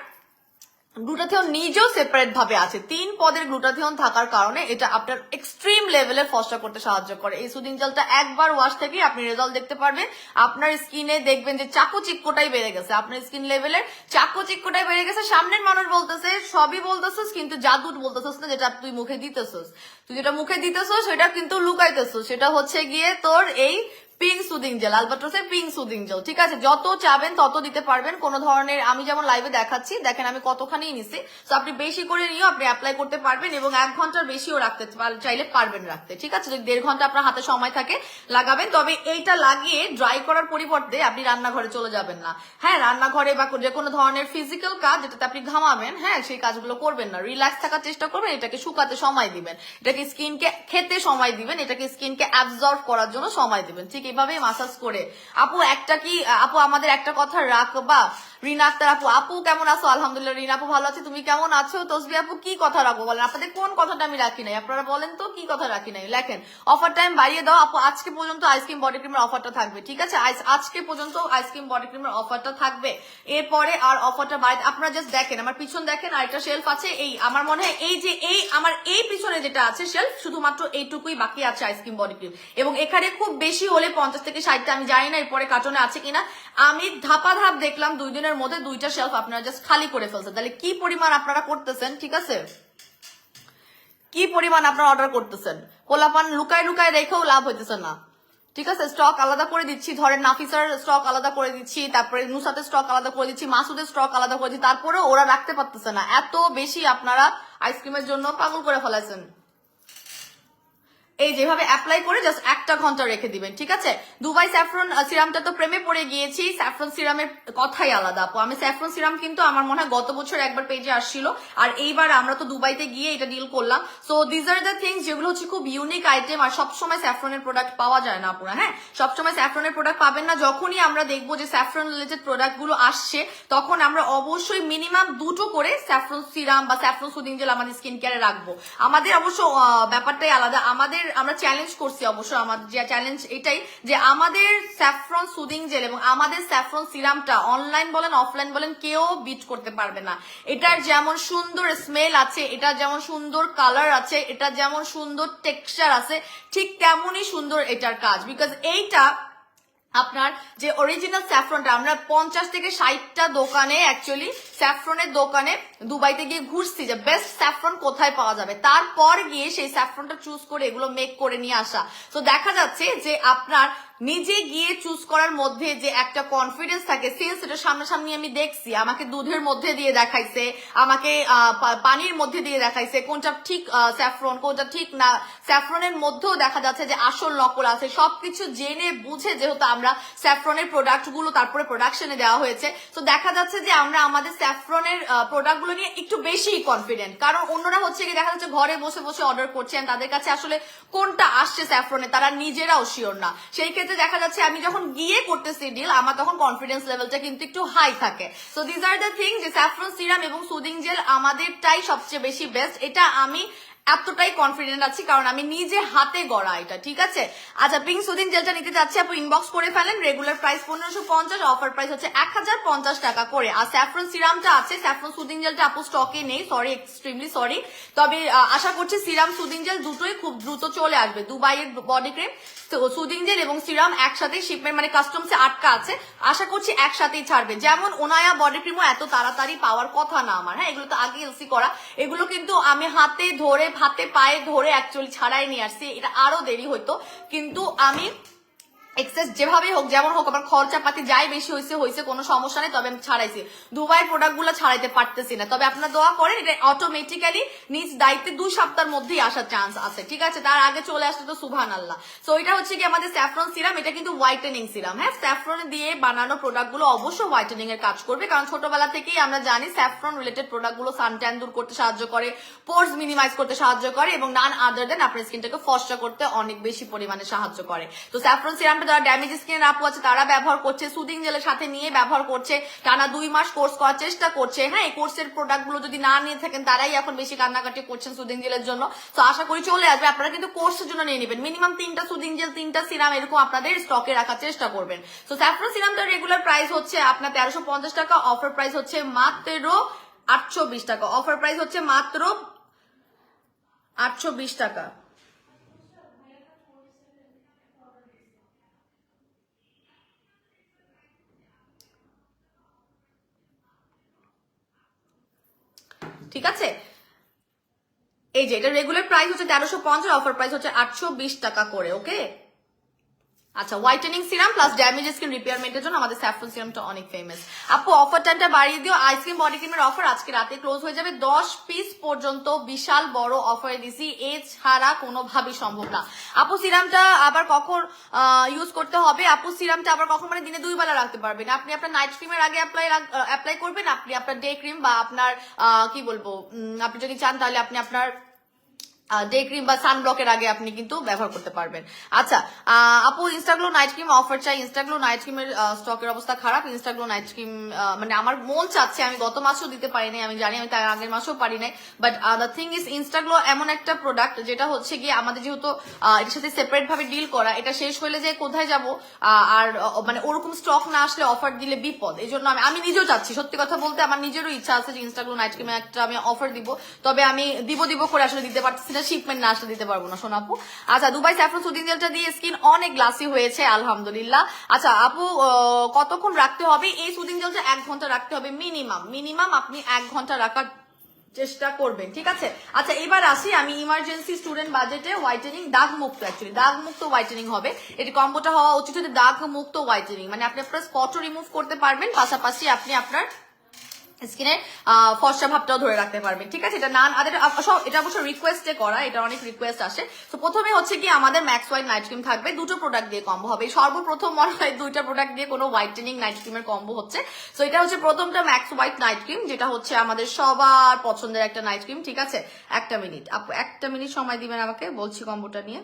গ্লুটাথিয়ন নিজেও সেপারেট ভাবে আছে, 3 পদের গ্লুটাথিয়ন থাকার কারণে এটা আপনার এক্সট্রিম লেভেলের ফর্সা করতে সাহায্য করে। এই সুদিং জেলটা একবার ওয়াশ থেকে আপনি রেজাল্ট দেখতে পারবেন, আপনার স্কিনে দেখবেন যে চাকচিক্যটাই বেড়ে গেছে, আপনার স্কিন লেভেলের চাকচিক্যটাই বেড়ে গেছে। সামনের মানুষ বলতেছে সবই বলতেছিস কিন্তু জাদু বলতেছিস না, যেটা তুই মুখে দিতেছিস, তুই যেটা মুখে দিতেছিস সেটা কিন্তু লুকাইতেছিস, সেটা হচ্ছে গিয়ে তোর এই পিঙ্ক সুদিং জেল, আলবাট্রসের পিঙ্ক সুদিং জেল, ঠিক আছে। যত চাবেন তত দিতে পারবেন, কোনো ধরনের, আমি যেমন লাইভে দেখাচ্ছি দেখেন আমি কতখানি নিছি, তো আপনি বেশি করে নিয়েও আপনি অ্যাপ্লাই করতে পারবেন এবং 1 ঘন্টার বেশিও রাখতে চাইলে পারবেন রাখতে, ঠিক আছে। যদি 1.5 ঘন্টা আপনার হাতে সময় থাকে লাগাবেন, তবে এইটা লাগিয়ে ড্রাই করার পরিবর্তে আপনি রান্নাঘরে চলে যাবেন না। হ্যাঁ, রান্নাঘরে বা যে কোনো ধরনের ফিজিক্যাল কাজ যেটাতে আপনি ঘামাবেন, হ্যাঁ সেই কাজগুলো করবেন না, রিল্যাক্স থাকার চেষ্টা করবেন, এটাকে শুকাতে সময় দিবেন, এটাকে স্কিনকে খেতে সময় দিবেন, এটাকে স্কিনকে অ্যাবজর্ব করার জন্য সময় দিবেন, ঠিক এভাবে মাসাজ করে। আপু একটা কি আপু আমাদের একটা কথা রাখবা, রিনা আক্তার আপু কেমন আছো? আলহামদুলিল্লাহ রিনা আপু ভালো আছে, তুমি কেমন আছো? তসবি আপু কি কথা রাখবো বলেন, আপনাদের কোন কথাটা আমি রাখি নাই, আপনারা বলেন তো কি কথা রাখি নাই, লেখেন। অফার টাইম বাড়িয়ে দাও আপু, আজকে পর্যন্ত আইসক্রিম বডি ক্রিমের অফারটা থাকবে, ঠিক আছে। আজকে পর্যন্ত আইসক্রিম বডি ক্রিমের অফারটা থাকবে, এরপরে আর অফারটা বাড়িয়ে, আপনারা জাস্ট দেখেন আমার পিছন দেখেন, আর একটা শেলফ আছে, এই আমার মনে হয় এই যে এই আমার এই পিছনে যেটা আছে শেলফ, শুধুমাত্র এইটুকুই বাকি আছে আইসক্রিম বডি ক্রিম, এবং এখানে খুব বেশি হলে 50 থেকে 60টা, আমি জানি না এরপরে কার্টনে আছে কিনা, আমি ধাপাধাপ দেখলাম 2 দিনের মধ্যে 2টা শেলফ আপনারা জাস্ট খালি করে ফেলছেন, তাহলে কি পরিমাণ আপনারা করতেছেন, ঠিক আছে, কি পরিমাণ আপনারা অর্ডার করতেছেন, পোলাপান লুকায় লুকায় রেখেও লাভ হইতেছে না, ঠিক আছে, স্টক আলাদা করে দিচ্ছি, ধরেন নাফিসার স্টক আলাদা করে দিচ্ছি, তারপরে নুসাতের স্টক আলাদা করে দিচ্ছি, মাসুদের স্টক আলাদা করে দিচ্ছি, তারপরে ওরা রাখতে পারতেছে না, এত বেশি আপনারা আইসক্রিমের জন্য পাগল করে ফেলাইছেন। এই যেভাবে অ্যাপ্লাই করে জাস্ট 1 ঘন্টা রেখে দিবেন, ঠিক আছে। দুবাই স্যাফরন সিরামটা তো প্রেমে পড়ে গিয়েছি, স্যাফরন সিরামের কথাই আলাদা আপু। আমি স্যাফরন সিরাম কিন্তু আমার মনে হয় গত বছর একবার পেজে আসছিল, আর এইবার আমরা তো দুবাইতে গিয়ে এটা ডিল করলাম। So these are the things যেগুলো হচ্ছে খুব ইউনিক আইটেম, আর সবসময় স্যাফরনের প্রোডাক্ট পাওয়া যায় না আপুরা, হ্যাঁ, সবসময় স্যাফরনের প্রোডাক্ট পাবেন না। যখনই আমরা দেখবো যে স্যাফরন রিলেটেড প্রোডাক্ট গুলো আসছে, তখন আমরা অবশ্যই মিনিমাম 2টো করে স্যাফরন সিরাম বা স্যাফরন সুদিং জেল আমাদের স্কিন কেয়ারে রাখবো। আমাদের অবশ্য ব্যাপারটাই আলাদা, আমরা চ্যালেঞ্জ করছি অবশ্য, আমাদের যে চ্যালেঞ্জ এটাই যে আমাদের স্যাফরন সুদিং জেল এবং আমাদের স্যাফরন সিরামটা অনলাইন বলেন অফলাইন বলেন কেউ বিট করতে পারবে না। এটার যেমন সুন্দর স্মেল আছে, এটা যেমন সুন্দর কালার আছে, এটা যেমন সুন্দর টেক্সচার আছে, ঠিক তেমনই সুন্দর এটার কাজ। বিকজ এইটা আপনার যে অরিজিনাল স্যাফরনটা, আমরা 50 থেকে 60টা দোকানে অ্যাকচুয়ালি স্যাফরনের দোকানে দুবাইতে গিয়ে ঘুরছি যে বেস্ট স্যাফরন কোথায় পাওয়া যাবে, তারপর গিয়ে সেই স্যাফরনটা চুজ করে এগুলো মেক করে নিয়ে আসা। তো দেখা যাচ্ছে যে আপনার নিজে গিয়ে চুজ করার মধ্যে যে একটা কনফিডেন্স থাকে, সিন্স এটা সামনাসামনি আমি দেখছি, আমাকে দুধের মধ্যে দিয়ে দেখাইছে, আমাকে পানির মধ্যে দিয়ে দেখাইছে কোনটা ঠিক স্যাফরন কোনটা ঠিক না, স্যাফরনের মধ্যেও দেখা যাচ্ছে যে আসল নকল আছে, সবকিছু জেনে বুঝে যেহেতু আমরা স্যাফরনের প্রোডাক্ট গুলো তারপরে প্রোডাকশনে দেওয়া হয়েছে, তো দেখা যাচ্ছে যে আমরা আমাদের স্যাফরনের প্রোডাক্ট গুলো নিয়ে একটু বেশি কনফিডেন্ট। কারণ অন্যরা হচ্ছে কি দেখা যাচ্ছে ঘরে বসে বসে অর্ডার করছেন, তাদের কাছে আসলে কোনটা আসছে স্যাফরনে তারা নিজেরাও শিওর না। সেই ক্ষেত্রে দেখা যাচ্ছে আমি যখন গিয়ে করতেছি ডিল, আমার তখন কনফিডেন্স লেভেলটা কিন্তু একটু হাই থাকে। So this are the thing যে স্যাফরন সিরাম এবং সুদিং জেল আমাদেরটাই সবচেয়ে বেশি বেস্ট, এটা আমি এতটাই কনফিডেন্ট আছি কারণ আমি নিজে হাতে গড়া এটা, ঠিক আছে। আচ্ছা, পিঙ্ক সুদিং জেলটা নিতে যাচ্ছি আপু, ইনবক্স করে ফেলেন। রেগুলার প্রাইস 1550, অফার প্রাইস হচ্ছে 1050 টাকা করে। আর স্যাফরন সিরামটা আছে, স্যাফরন সুদিং জেলটা আপু স্টকে নেই, সরি, এক্সট্রিমলি সরি। তবে আশা করছি সিরাম সুদিং জেল দুটোই খুব দ্রুত চলে আসবে। দুবাইয়ের বডি ক্রিম সুদিং জেল এবং সিরাম একসাথে শিপমেন্ট মানে কাস্টমসে আটকা আছে, আশা করছি একসাথেই ছাড়বে। যেমন ওনায়া বডি ক্রিমও এত তাড়াতাড়ি পাওয়ার কথা না আমার, হ্যাঁ, এগুলো তো আগে এলসি করা, এগুলো কিন্তু আমি হাতে পায়ে ধরে অ্যাকচুয়ালি ছাড়াই নিয়ে আসছি, এটা আরো দেরি হইতো, কিন্তু আমি এক্সেস যেভাবেই হোক যেমন হোক আমার খরচাপাতি যাই বেশি হয়েছে কোনো সমস্যা নেই, তবে আমি ছাড়াইছি। দুবাইয়ের প্রোডাক্ট গুলো ছাড়াইতে পারতেছি না, তবে আপনারা দোয়া করেন, এটা অটোমেটিক্যালি নিজ দায়িত্বে 2 সপ্তাহের মধ্যেই আসার চান্স আছে, ঠিক আছে। তার আগে চলে আসলে তো সুবহান আল্লাহ। সো এটা হচ্ছে কি আমাদের স্যাফরন সিরাম, এটা কিন্তু হোয়াইটেনিং সিরাম, হ্যাঁ, স্যাফরন দিয়ে বানানো প্রোডাক্ট গুলো অবশ্যই হোয়াইটেনিং এর কাজ করবে, কারণ ছোটবেলা থেকেই আমরা জানি স্যাফরন রিলেটেড প্রোডাক্ট গুলো সানট্যান দূর করতে সাহায্য করে, পোর্স মিনিমাইজ করতে সাহায্য করে, এবং নান আদার দেন আপনার স্কিনটাকে ফর্সা করতে অনেক বেশি পরিমাণে সাহায্য করে। তো স্যাফরন সিরামটা যারা ড্যামেজ স্কিনের আপু আছে তারা ব্যবহার করছে, সুদিং জেলের সাথে নিয়ে ব্যবহার করছে, টানা 2 মাস কোর্স করার চেষ্টা করছে, হ্যাঁ, এই কোর্সের প্রোডাক্ট গুলো যদি না নিয়ে থাকেন তারাই এখন বেশি কান্নাকাটি করছেন সুদিং জেলের জন্য। তো আশা করি চলে আসবে, আপনারা কিন্তু কোর্সের জন্য নিয়ে নেবেন, মিনিমাম 3টা সুদিং জেল 3টা সিরাম এরকম আপনাদের স্টকে রাখার চেষ্টা করবেন। তো স্যাফরন সিরামটার রেগুলার প্রাইস হচ্ছে আপনার 1350 টাকা, অফার প্রাইস হচ্ছে মাত্র 820 টাকা, অফার প্রাইস হচ্ছে মাত্র 820 টাকা। ঠিক আছে, এই যে এটা রেগুলার প্রাইস হচ্ছে 1350, অফার প্রাইস হচ্ছে 820 টাকা করে, ওকে। আচ্ছা, whitening serum plus damage skin রিপেয়ারমেন্টের জন্য আমাদের স্যাফরন সিরামটা অনেক ফেমাস। আপু অফার টাইমটা বাড়িয়ে দিও, আইসক্রিম বডি ক্রিমের অফার আজকে রাতে ক্লোজ হয়ে যাবে, 10 পিস পর্যন্ত বিশাল বড় অফারে দিছি, এছাড়া কোনোভাবেই সম্ভব না। আপু সিরামটা আবার কখন ইউজ করতে হবে? আপু সিরামটা আবার কখন মানে দিনে 2 বেলা রাখতে পারবেন আপনি, আপনার নাইট ক্রিমের আগে অ্যাপ্লাই করবেন, আপনি আপনার ডে ক্রিম বা আপনার কি বলবো আপনি যদি চান তাহলে আপনি আপনার ডে ক্রিম বা সানব্লকের আগে আপনি কিন্তু ব্যবহার করতে পারবেন। আচ্ছা আপু ইনস্টাগ্লো নাইট ক্রিম অফার চাই, ইনস্টাগ্লো নাইট ক্রিমের স্টকের অবস্থা খারাপ, ইনস্টাগ্লো নাইট ক্রিম মানে আমার মন চাচ্ছে, আমি গত মাসেও দিতে পারি নাই, আমি জানি আমি তার আগের মাসেও পারি নাই, বাট দ্য থিং ইজ ইনস্টাগ্লো এমন একটা প্রোডাক্ট যেটা হচ্ছে গিয়ে আমাদের যেহেতু এটার সাথে সেপারেট ভাবে ডিল করা, এটা শেষ হলে যে কোথায় যাব, আর মানে ওরকম স্টক না আসলে অফার দিলে বিপদ, এই জন্য আমি নিজেও চাচ্ছি, সত্যি কথা বলতে আমার নিজেরও ইচ্ছা আছে যে ইনস্টাগ্লো নাইট ক্রিমে একটা আমি অফার দিব, তবে আমি দিব করে আসলে দিতে পারতেছি না, শিপমেন্ট না আসলে দিতে পারবো না সোনাপু। আচ্ছা দুবাই স্যাফরন সুদিং জেলটা দিয়ে স্কিন অনেক গ্লাসি হয়েছে আলহামদুলিল্লাহ। আচ্ছা আপু কতক্ষণ রাখতে হবে? এই সুদিং জেলটা 1 ঘন্টা রাখতে হবে মিনিমাম, আপনি 1 ঘন্টা রাখার চেষ্টা করবেন, ঠিক আছে। আচ্ছা এবার আসি আমি ইমার্জেন্সি স্টুডেন্ট বাজেটে হোয়াইটেনিং দাগ মুক্ত, অ্যাকচুয়ালি দাগ মুক্ত হোয়াইটেনিং হবে, এটি কম্বোটা হওয়া উচিত হচ্ছে দাগ মুক্ত হোয়াইটেনিং, মানে আপনি আপনার স্পটও রিমুভ করতে পারবেন, পাশাপাশি আপনি আপনার স্কিনের ফর্সা ভাবটাও ধরে রাখতে পারবেন, ঠিক আছে। এটা নান আদের এটা অবশ্য রিকোয়েস্টে করা, এটা অনেক রিকোয়েস্ট আসে। তো প্রথমে হচ্ছে কি আমাদের ম্যাক্স হোয়াইট নাইট ক্রিম থাকবে, দুটো প্রোডাক্ট দিয়ে কম্বো হবে, সর্বপ্রথম মনে হয় দুইটা প্রোডাক্ট দিয়ে কোনো হোয়াইটেনিং নাইট ক্রিমের কম্বো হচ্ছে। তো এটা হচ্ছে প্রথমটা ম্যাক্স হোয়াইট নাইট ক্রিম, যেটা হচ্ছে আমাদের সবার পছন্দের একটা নাইট ক্রিম, ঠিক আছে। একটা মিনিট আপু, একটা মিনিট সময় দিবেন আমাকে, বলছি কম্বোটা নিয়ে।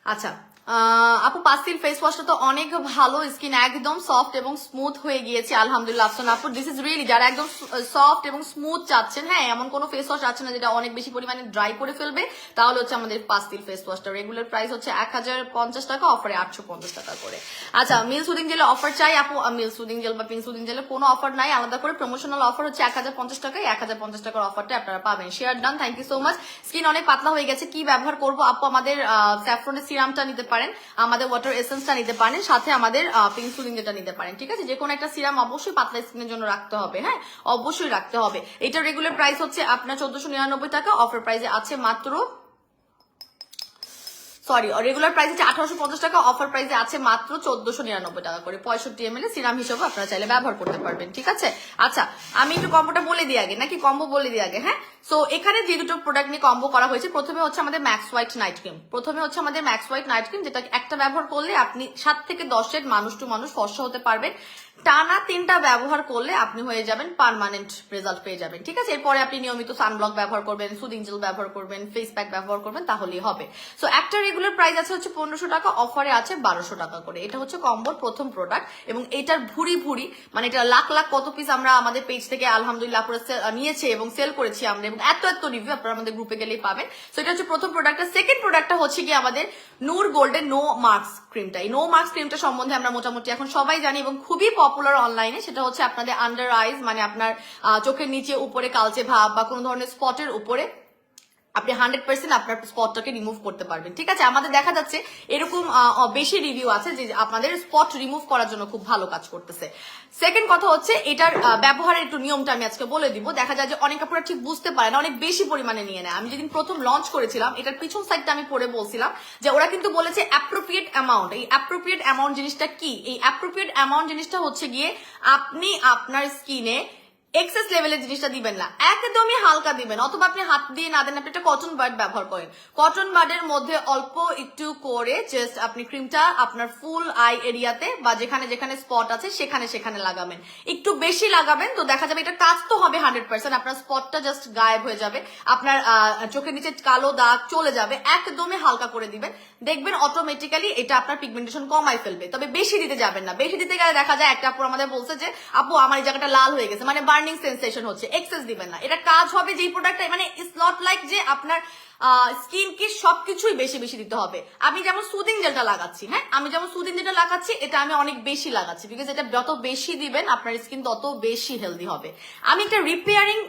আচ্ছা আপু পাসিল ফেস ওয়াশটা তো অনেক ভালো, স্কিন একদম সফট এবং স্মুথ হয়ে গিয়েছে আলহামদুলিল্লাহ। আফসান আপু দিস ইজ রিয়েলি, যারা একদম সফট এবং স্মুথ চাচ্ছেন, হ্যাঁ এমন কোনো ফেস ওয়াশ আছে না যেটা অনেক বেশি পরিমাণে ড্রাই করে ফেলবে, তাহলে হচ্ছে আমাদের পাসিল ফেস ওয়াশটা রেগুলার প্রাইস হচ্ছে 1050 টাকা, অফারে 850 টাকা করে। আচ্ছা মিল সুদিং জেলে অফার চাই আপু, মিল সুদিং জেল বা পিন সুদিং জেলে কোনো অফার নাই, আলাদা করে প্রমোশনাল অফার হচ্ছে 1050 টাকায়, 1050 টাকার অফারটা আপনারা পাবেন। Share done, thank you so much. Skin অনেক পাতলা হয়ে গেছে, কি ব্যবহার করবো আপু? আমাদের স্যাফরনের সিরামটা নিতে পারেন, আমাদের ওয়াটার এসেন্সটা নিতে পারেন, সাথে আমাদের পিনসুলিন যেটা নিতে পারেন, ঠিক আছে। যে কোনো একটা সিরাম অবশ্যই পাতলা স্কিনের জন্য রাখতে হবে, হ্যাঁ অবশ্যই রাখতে হবে। এটা রেগুলার প্রাইস হচ্ছে আপনার 1499 টাকা, অফার প্রাইসে আছে মাত্র রেগুলার প্রাইস হচ্ছে 1850 টাকা, অফার প্রাইসে আছে মাত্র 1499 টাকা করে। 65 ml সিরাম হিসেবে আপনারা চাইলে ব্যবহার করতে পারবেন, ঠিক আছে। আচ্ছা আমি একটু কম্বোটা বলে দিই আগে, নাকি কম্বো বলে দিই আগে? হ্যাঁ, সো এখানে যে দুটো প্রোডাক্ট নিয়ে কম্বো করা হয়েছে, প্রথমে হচ্ছে আমাদের ম্যাক্স হোয়াইট নাইট ক্রিম, যেটা একটা ব্যবহার করলে আপনি 7 থেকে 10 এর মানুষ টু মানুষ ফর্সা হতে পারবেন, টানা 3টা ব্যবহার করলে আপনি হয়ে যাবেন পার্মানেন্ট রেজাল্ট পেয়ে যাবেন, ঠিক আছে। এরপরে আপনি নিয়মিত সানব্লক ব্যবহার করবেন, সুদিং জেল ব্যবহার করবেন, ফেস প্যাক ব্যবহার করবেন, তাহলেই হবে। সো একটা রেগুলার প্রাইস আছে হচ্ছে 1500 টাকা, অফারে আছে 1200 টাকা করে। এটা হচ্ছে কম্বোর প্রথম প্রোডাক্ট, এবং এটার ভুরি ভুরি মানে এটা লাখ লাখ কত পিস আমরা আমাদের পেজ থেকে আলহামদুলিল্লাহ নিয়েছে এবং সেল করেছি আমরা, এবং এত এত রিভিউ আপনারা আমাদের গ্রুপে গেলেই পাবেন। সো এটা হচ্ছে প্রথম প্রোডাক্টটা। সেকেন্ড প্রোডাক্টটা হচ্ছে কি আমাদের নূর গোল্ডের নো মার্কস ক্রিমটা। এই নো মার্কস ক্রিমটা সম্বন্ধে আমরা মোটামুটি এখন সবাই জানি এবং খুবই পপুলার অনলাইনে। সেটা হচ্ছে আপনাদের আন্ডার আইজ, মানে আপনার চোখের নিচে উপরে কালচে ভাব বা কোনো ধরনের স্পটের উপরে আপনি 100% আপনার স্পটটাকে রিমুভ করতে পারবেন, ঠিক আছে। আমাদের দেখা যাচ্ছে এরকম বেশি রিভিউ আছে যে আপনাদের স্পট রিমুভ করার জন্য খুব ভালো কাজ করতেছে। সেকেন্ড কথা হচ্ছে এটার ব্যবহারের একটু নিয়মটা আমি আজকে বলে দিব। দেখা যায় যে অনেক আপনারা ঠিক বুঝতে পারে না, অনেক বেশি পরিমাণে নিয়ে নেয়। আমি যেদিন প্রথম লঞ্চ করেছিলাম, এটার পিছন সাইডটা আমি পড়ে বলছিলাম যে ওরা কিন্তু বলেছে অ্যাপ্রোপ্রিয়েট অ্যামাউন্ট। এই অ্যাপ্রোপ্রিয়েট অ্যামাউন্ট জিনিসটা কি? এই অ্যাপ্রোপ্রিয়েট অ্যামাউন্ট জিনিসটা হচ্ছে গিয়ে আপনি আপনার স্কিনে এক্সেস লেভেলের জিনিসটা দিবেন না, একদমই হালকা দিবেন, অথবা আপনি হাত দিয়ে না দেন, আপনি একটা কটন বাড ব্যবহার করেন, কটন বাডের মধ্যে অল্প একটু করে জাস্ট আপনি ক্রিমটা আপনার ফুল আই এরিয়াতে বা যেখানে যেখানে স্পট আছে সেখানে সেখানে লাগাবেন, একটু বেশি লাগাবেন। তো দেখা যাবে এটা কাজ তো হবে 100%, আপনার স্পটটা জাস্ট গায়েব হয়ে যাবে, আপনার চোখের নিচে কালো দাগ চলে যাবে। একদমই হালকা করে দিবেন, দেখবেন অটোমেটিক্যালি এটা আপনার পিগমেন্টেশন কমাই ফেলবে। তবে বেশি দিতে যাবেন না, বেশি দিতে গেলে দেখা যায় একটা আপু আমাদের বলছে যে আপু আমার এই জায়গাটা লাল হয়ে গেছে, মানে বার্নিং সেন্সেশন হচ্ছে, এক্সেস দিবেন না। এটা কাজ হবে যেই প্রোডাক্টটা, মানে ইটস নট লাইক যে আপনার স্কিন কি সবকিছুই বেশি বেশি দিতে হবে। আমি যেমন সুদিং জেলটা লাগাচ্ছি, হ্যাঁ আমি যেমন সুদিং জেলটা লাগাচ্ছি, এটা আমি অনেক বেশি লাগাচ্ছি, বিকজ এটা যত বেশি দিবেন আপনার স্কিন তত বেশি হেলদি হবে। আমি একটা রিপেয়ারিং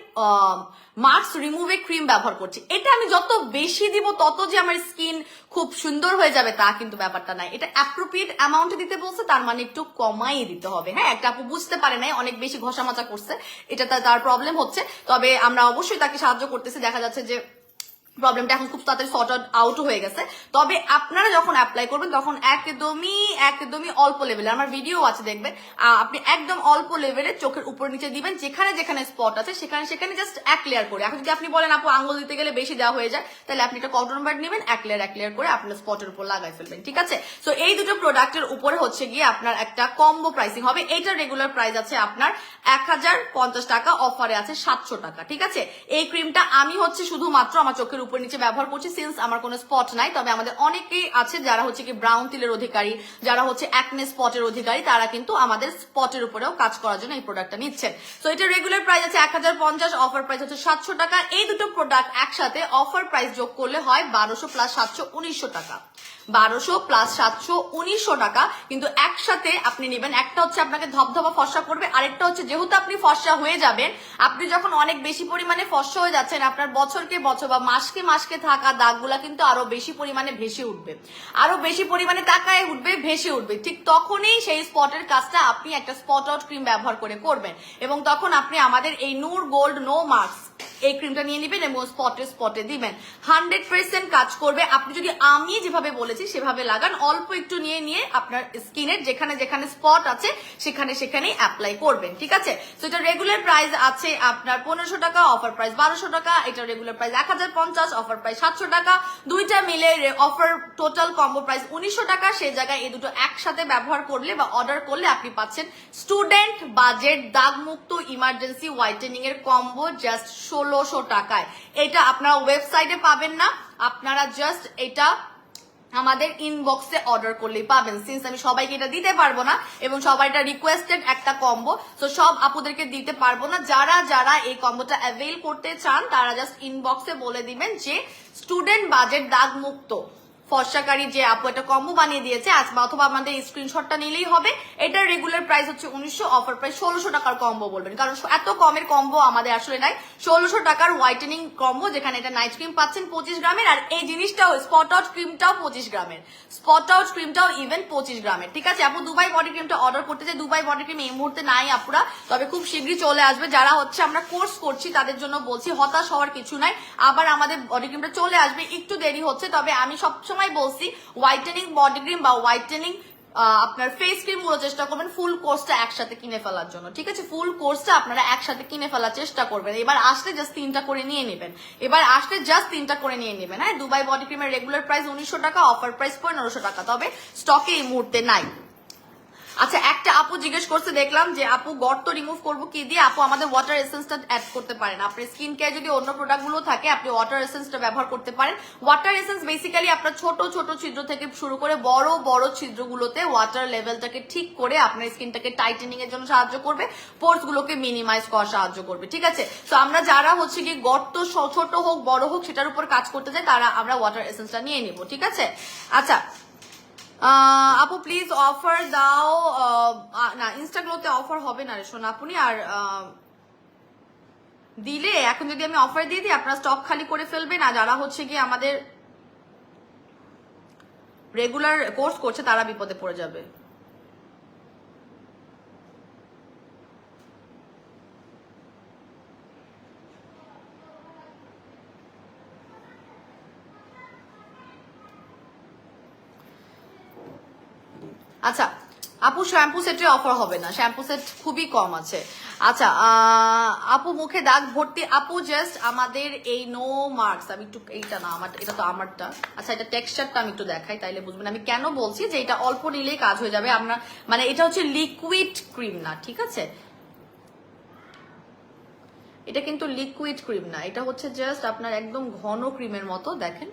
মার্কস রিমুভে ক্রিম ব্যবহার করছি, এটা আমি যত বেশি দিব তত যে আমার স্কিন খুব সুন্দর হয়ে যাবে তা কিন্তু ব্যাপারটা নাই। এটা অ্যাপ্রোপ্রিয়েট অ্যামাউন্ট দিতে বলছে, তার মানে একটু কমাই দিতে হবে। হ্যাঁ, একটা আপু বুঝতে পারে নাই, অনেক বেশি ঘষা মাজা করছে, এটা তার প্রবলেম হচ্ছে। তবে আমরা অবশ্যই তাকে সাহায্য করতেছি, দেখা যাচ্ছে যে প্রবলেমটা এখন খুব তাড়াতাড়ি সর্ট আউট হয়ে গেছে। তবে আপনারা যখন অ্যাপ্লাই করবেন তখন একদমই অল্প লেভেলে, আমার ভিডিও আছে দেখবেন, আপনি একদম অল্প লেভেলে চোখের উপর নিচে দিবেন, যেখানে যেখানে স্পট আছে সেখানে সেখানে জাস্ট 1 লেয়ার করে। এখন যদি আপনি বলেন আপু আঙ্গুল দিতে গেলে বেশি দেওয়া হয়ে যায়, তাহলে আপনি একটা কটন বাড নেবেন, 1 লেয়ার করে আপনার স্পটের উপর লাগাই ফেলবেন, ঠিক আছে। সো এই দুটো প্রোডাক্টের উপরে হচ্ছে গিয়ে আপনার একটা কম্বো প্রাইসিং হবে। এইটার রেগুলার প্রাইস আছে আপনার 1050 টাকা, অফারে আছে 700 টাকা, ঠিক আছে। এই ক্রিমটা আমি হচ্ছে শুধুমাত্র আমার চোখের উপর নিচে ব্যবহার করছি, সিন্স আমার কোনো স্পট নাই। তবে আমাদের অনেকেই আছে যারা হচ্ছে কি ব্রাউন তিলের অধিকারী, যারা হচ্ছে অ্যাকনে স্পটের অধিকারী, তারা কিন্তু আমাদের স্পটের উপরেও কাজ করার জন্য এই প্রোডাক্টটা নিচ্ছেন। তো এটা রেগুলার প্রাইস আছে 1050, অফার প্রাইস হচ্ছে 700 টাকা। এই দুটো প্রোডাক্ট একসাথে অফার প্রাইস যোগ করলে হয় 1200 প্লাস 700 1900 টাকা। 1200 প্লাস 700 1900 টাকা, কিন্তু একসাথে আপনি নেবেন। একটা হচ্ছে আপনাকে ধবধবা ফর্সা করবে, আরেকটা হচ্ছে যেহেতু আপনি ফর্সা হয়ে যাবেন, আপনি যখন অনেক বেশি পরিমাণে ফর্সা হয়ে যাচ্ছেন, আপনার বছরকে বছর বা মাসকে থাকা দাগগুলা কিন্তু আরো বেশি পরিমাণে ভেসে উঠবে, আরো বেশি পরিমাণে তাকায় উঠবে, ভেসে উঠবে। ঠিক তখনই সেই স্পটের কাজটা আপনি একটা স্পট আউট ক্রিম ব্যবহার করে করবেন, এবং তখন আপনি আমাদের এই নূর গোল্ড নো মার্কস এই ক্রিমটা নিয়ে নেবেন এবং স্পটে দিবেন। 100% কাজ করবে। আপনি যদি আমি যেভাবে বলেছি সেভাবে লাগান, অল্প একটু নিয়ে নিয়ে আপনার স্কিনের যেখানে যেখানে স্পট আছে সেখানেই অ্যাপ্লাই করবেন, ঠিক আছে? তো এটা রেগুলার প্রাইস আছে আপনার 1500 টাকা, অফার প্রাইস 1200 টাকা। এটা রেগুলার প্রাইস 1050, অফার প্রাইস 700 টাকা। দুইটা মিলে অফার টোটাল কম্বো প্রাইস 1900 টাকা। সেই জায়গায় এই দুটো একসাথে ব্যবহার করলে বা অর্ডার করলে আপনি পাচ্ছেন স্টুডেন্ট বাজেট দাগমুক্ত ইমার্জেন্সি হোয়াইটেনিং এর কম্বো জাস্ট 1600 টাকায়। এটা আপনারা ওয়েবসাইটে পাবেন না, আপনারা জাস্ট এটা আমাদের ইনবক্সে অর্ডার করলেই পাবেন। সিন্স আমি সবাইকে এটা দিতে পারবো না এবং সবাই এটা রিকোয়েস্টেড একটা কম্বো, তো সব আপুদেরকে দিতে পারবো না। যারা যারা এই কম্বোটা অ্যাভেল করতে চান তারা জাস্ট ইনবক্সে বলে দিবেন যে স্টুডেন্ট বাজেট দাগ মুক্ত ফর্সাকারী যে আপু একটা কম্বো বানিয়ে দিয়েছে অথবা আমাদের স্ক্রিনশটটা নিলেই হবে। এটার রেগুলার প্রাইস হচ্ছে 1900, অফার প্রাইস 1600 টাকার কম্বো বলবেন, কারণ এত কমের কম্বো আমাদের আসলে নাই। 1600 টাকার হোয়াইটেনিং কম্বো, যেখানে এটা নাইট ক্রিম পাচ্ছেন 25 গ্রামের, আর এই জিনিসটাও স্পট আউট ক্রিমটাও 25 গ্রামের, স্পট আউট ক্রিমটাও ইভেন 25 গ্রামের, ঠিক আছে? আপু দুবাই বডি ক্রিমটা অর্ডার করতে চাই, দুবাই বডি ক্রিম এই মুহূর্তে নাই আপুরা, তবে খুব শীঘ্রই চলে আসবে। যারা হচ্ছে আমরা কোর্স করছি তাদের জন্য বলছি, হতাশ হওয়ার কিছু নাই, আবার আমাদের বডি ক্রিমটা চলে আসবে, একটু দেরি হচ্ছে। তবে আমি সবসময় বলছি হোয়াইটেনিং বডি ক্রিম বা হোয়াইটেনিং আপনার ফেস ক্রিম গুলো চেষ্টা করবেন ফুল কোর্সটা একসাথে কিনে ফেলার জন্য, ঠিক আছে? ফুল কোর্সটা আপনারা একসাথে কিনে ফেলার চেষ্টা করবেন। এবার আসলে জাস্ট 3টা করে নিয়ে নেবেন, হ্যাঁ। দুবাই বডি ক্রিমের রেগুলার প্রাইস 1900 টাকা, অফার প্রাইস 1500 টাকা, তবে স্টকে এই মুহূর্তে নাই। আচ্ছা, একটা আপু জিজ্ঞেস করছে দেখলাম যে আপু গর্ত রিমুভ করবো কি দিয়ে? আপু আমাদের ওয়াটার এসেন্সটা অ্যাড করতে পারেন। আপনার স্কিন কেয়ার যদি অন্য প্রোডাক্ট গুলো থাকে আপনি ওয়াটার এসেন্সটা ব্যবহার করতে পারেন। ওয়াটার এসেন্স বেসিক্যালি আপনার ছোট ছোট ছিদ্র থেকে শুরু করে বড় বড় ছিদ্রগুলোতে ওয়াটার লেভেলটাকে ঠিক করে আপনার স্কিনটাকে টাইটেনিং এর জন্য সাহায্য করবে, পোর্স গুলোকে মিনিমাইজ করা সাহায্য করবে, ঠিক আছে? তো আমরা যারা হচ্ছে কি গর্ত ছোট হোক বড় হোক সেটার উপর কাজ করতে চাই তারা আমরা ওয়াটার এসেন্সটা নিয়ে নিব, ঠিক আছে? আচ্ছা আপু প্লিজ অফার দাও, না ইনস্টাগ্লোতে অফার হবে না রে শোনা আপনি, আর দিলে এখন যদি আমি অফার দিয়ে দিই আপনারা স্টক খালি করে ফেলবেন, আর যারা হচ্ছে কি আমাদের রেগুলার কোর্স করছে তারা বিপদে পড়ে যাবে। আচ্ছা আপু শ্যাম্পু সেটে অফার হবে না, শ্যাম্পু সেট খুবই কম আছে। আচ্ছা আপু মুখে দাগ ভর্তি, আপু জাস্ট আমাদের এই নো মার্কস, আমি একটু এইটা না আমার, এটা তো আমারটা। আচ্ছা এটা টেক্সচারটা আমি একটু দেখাই তাইলে বুঝবেন আমি কেন বলছি যে এটা অল্প নিলেই কাজ হয়ে যাবে। আমরা মানে এটা হচ্ছে লিকুইড ক্রিম না, ঠিক আছে? এটা কিন্তু লিকুইড ক্রিম না, এটা হচ্ছে জাস্ট আপনার একদম ঘন ক্রিমের মতো, দেখেন,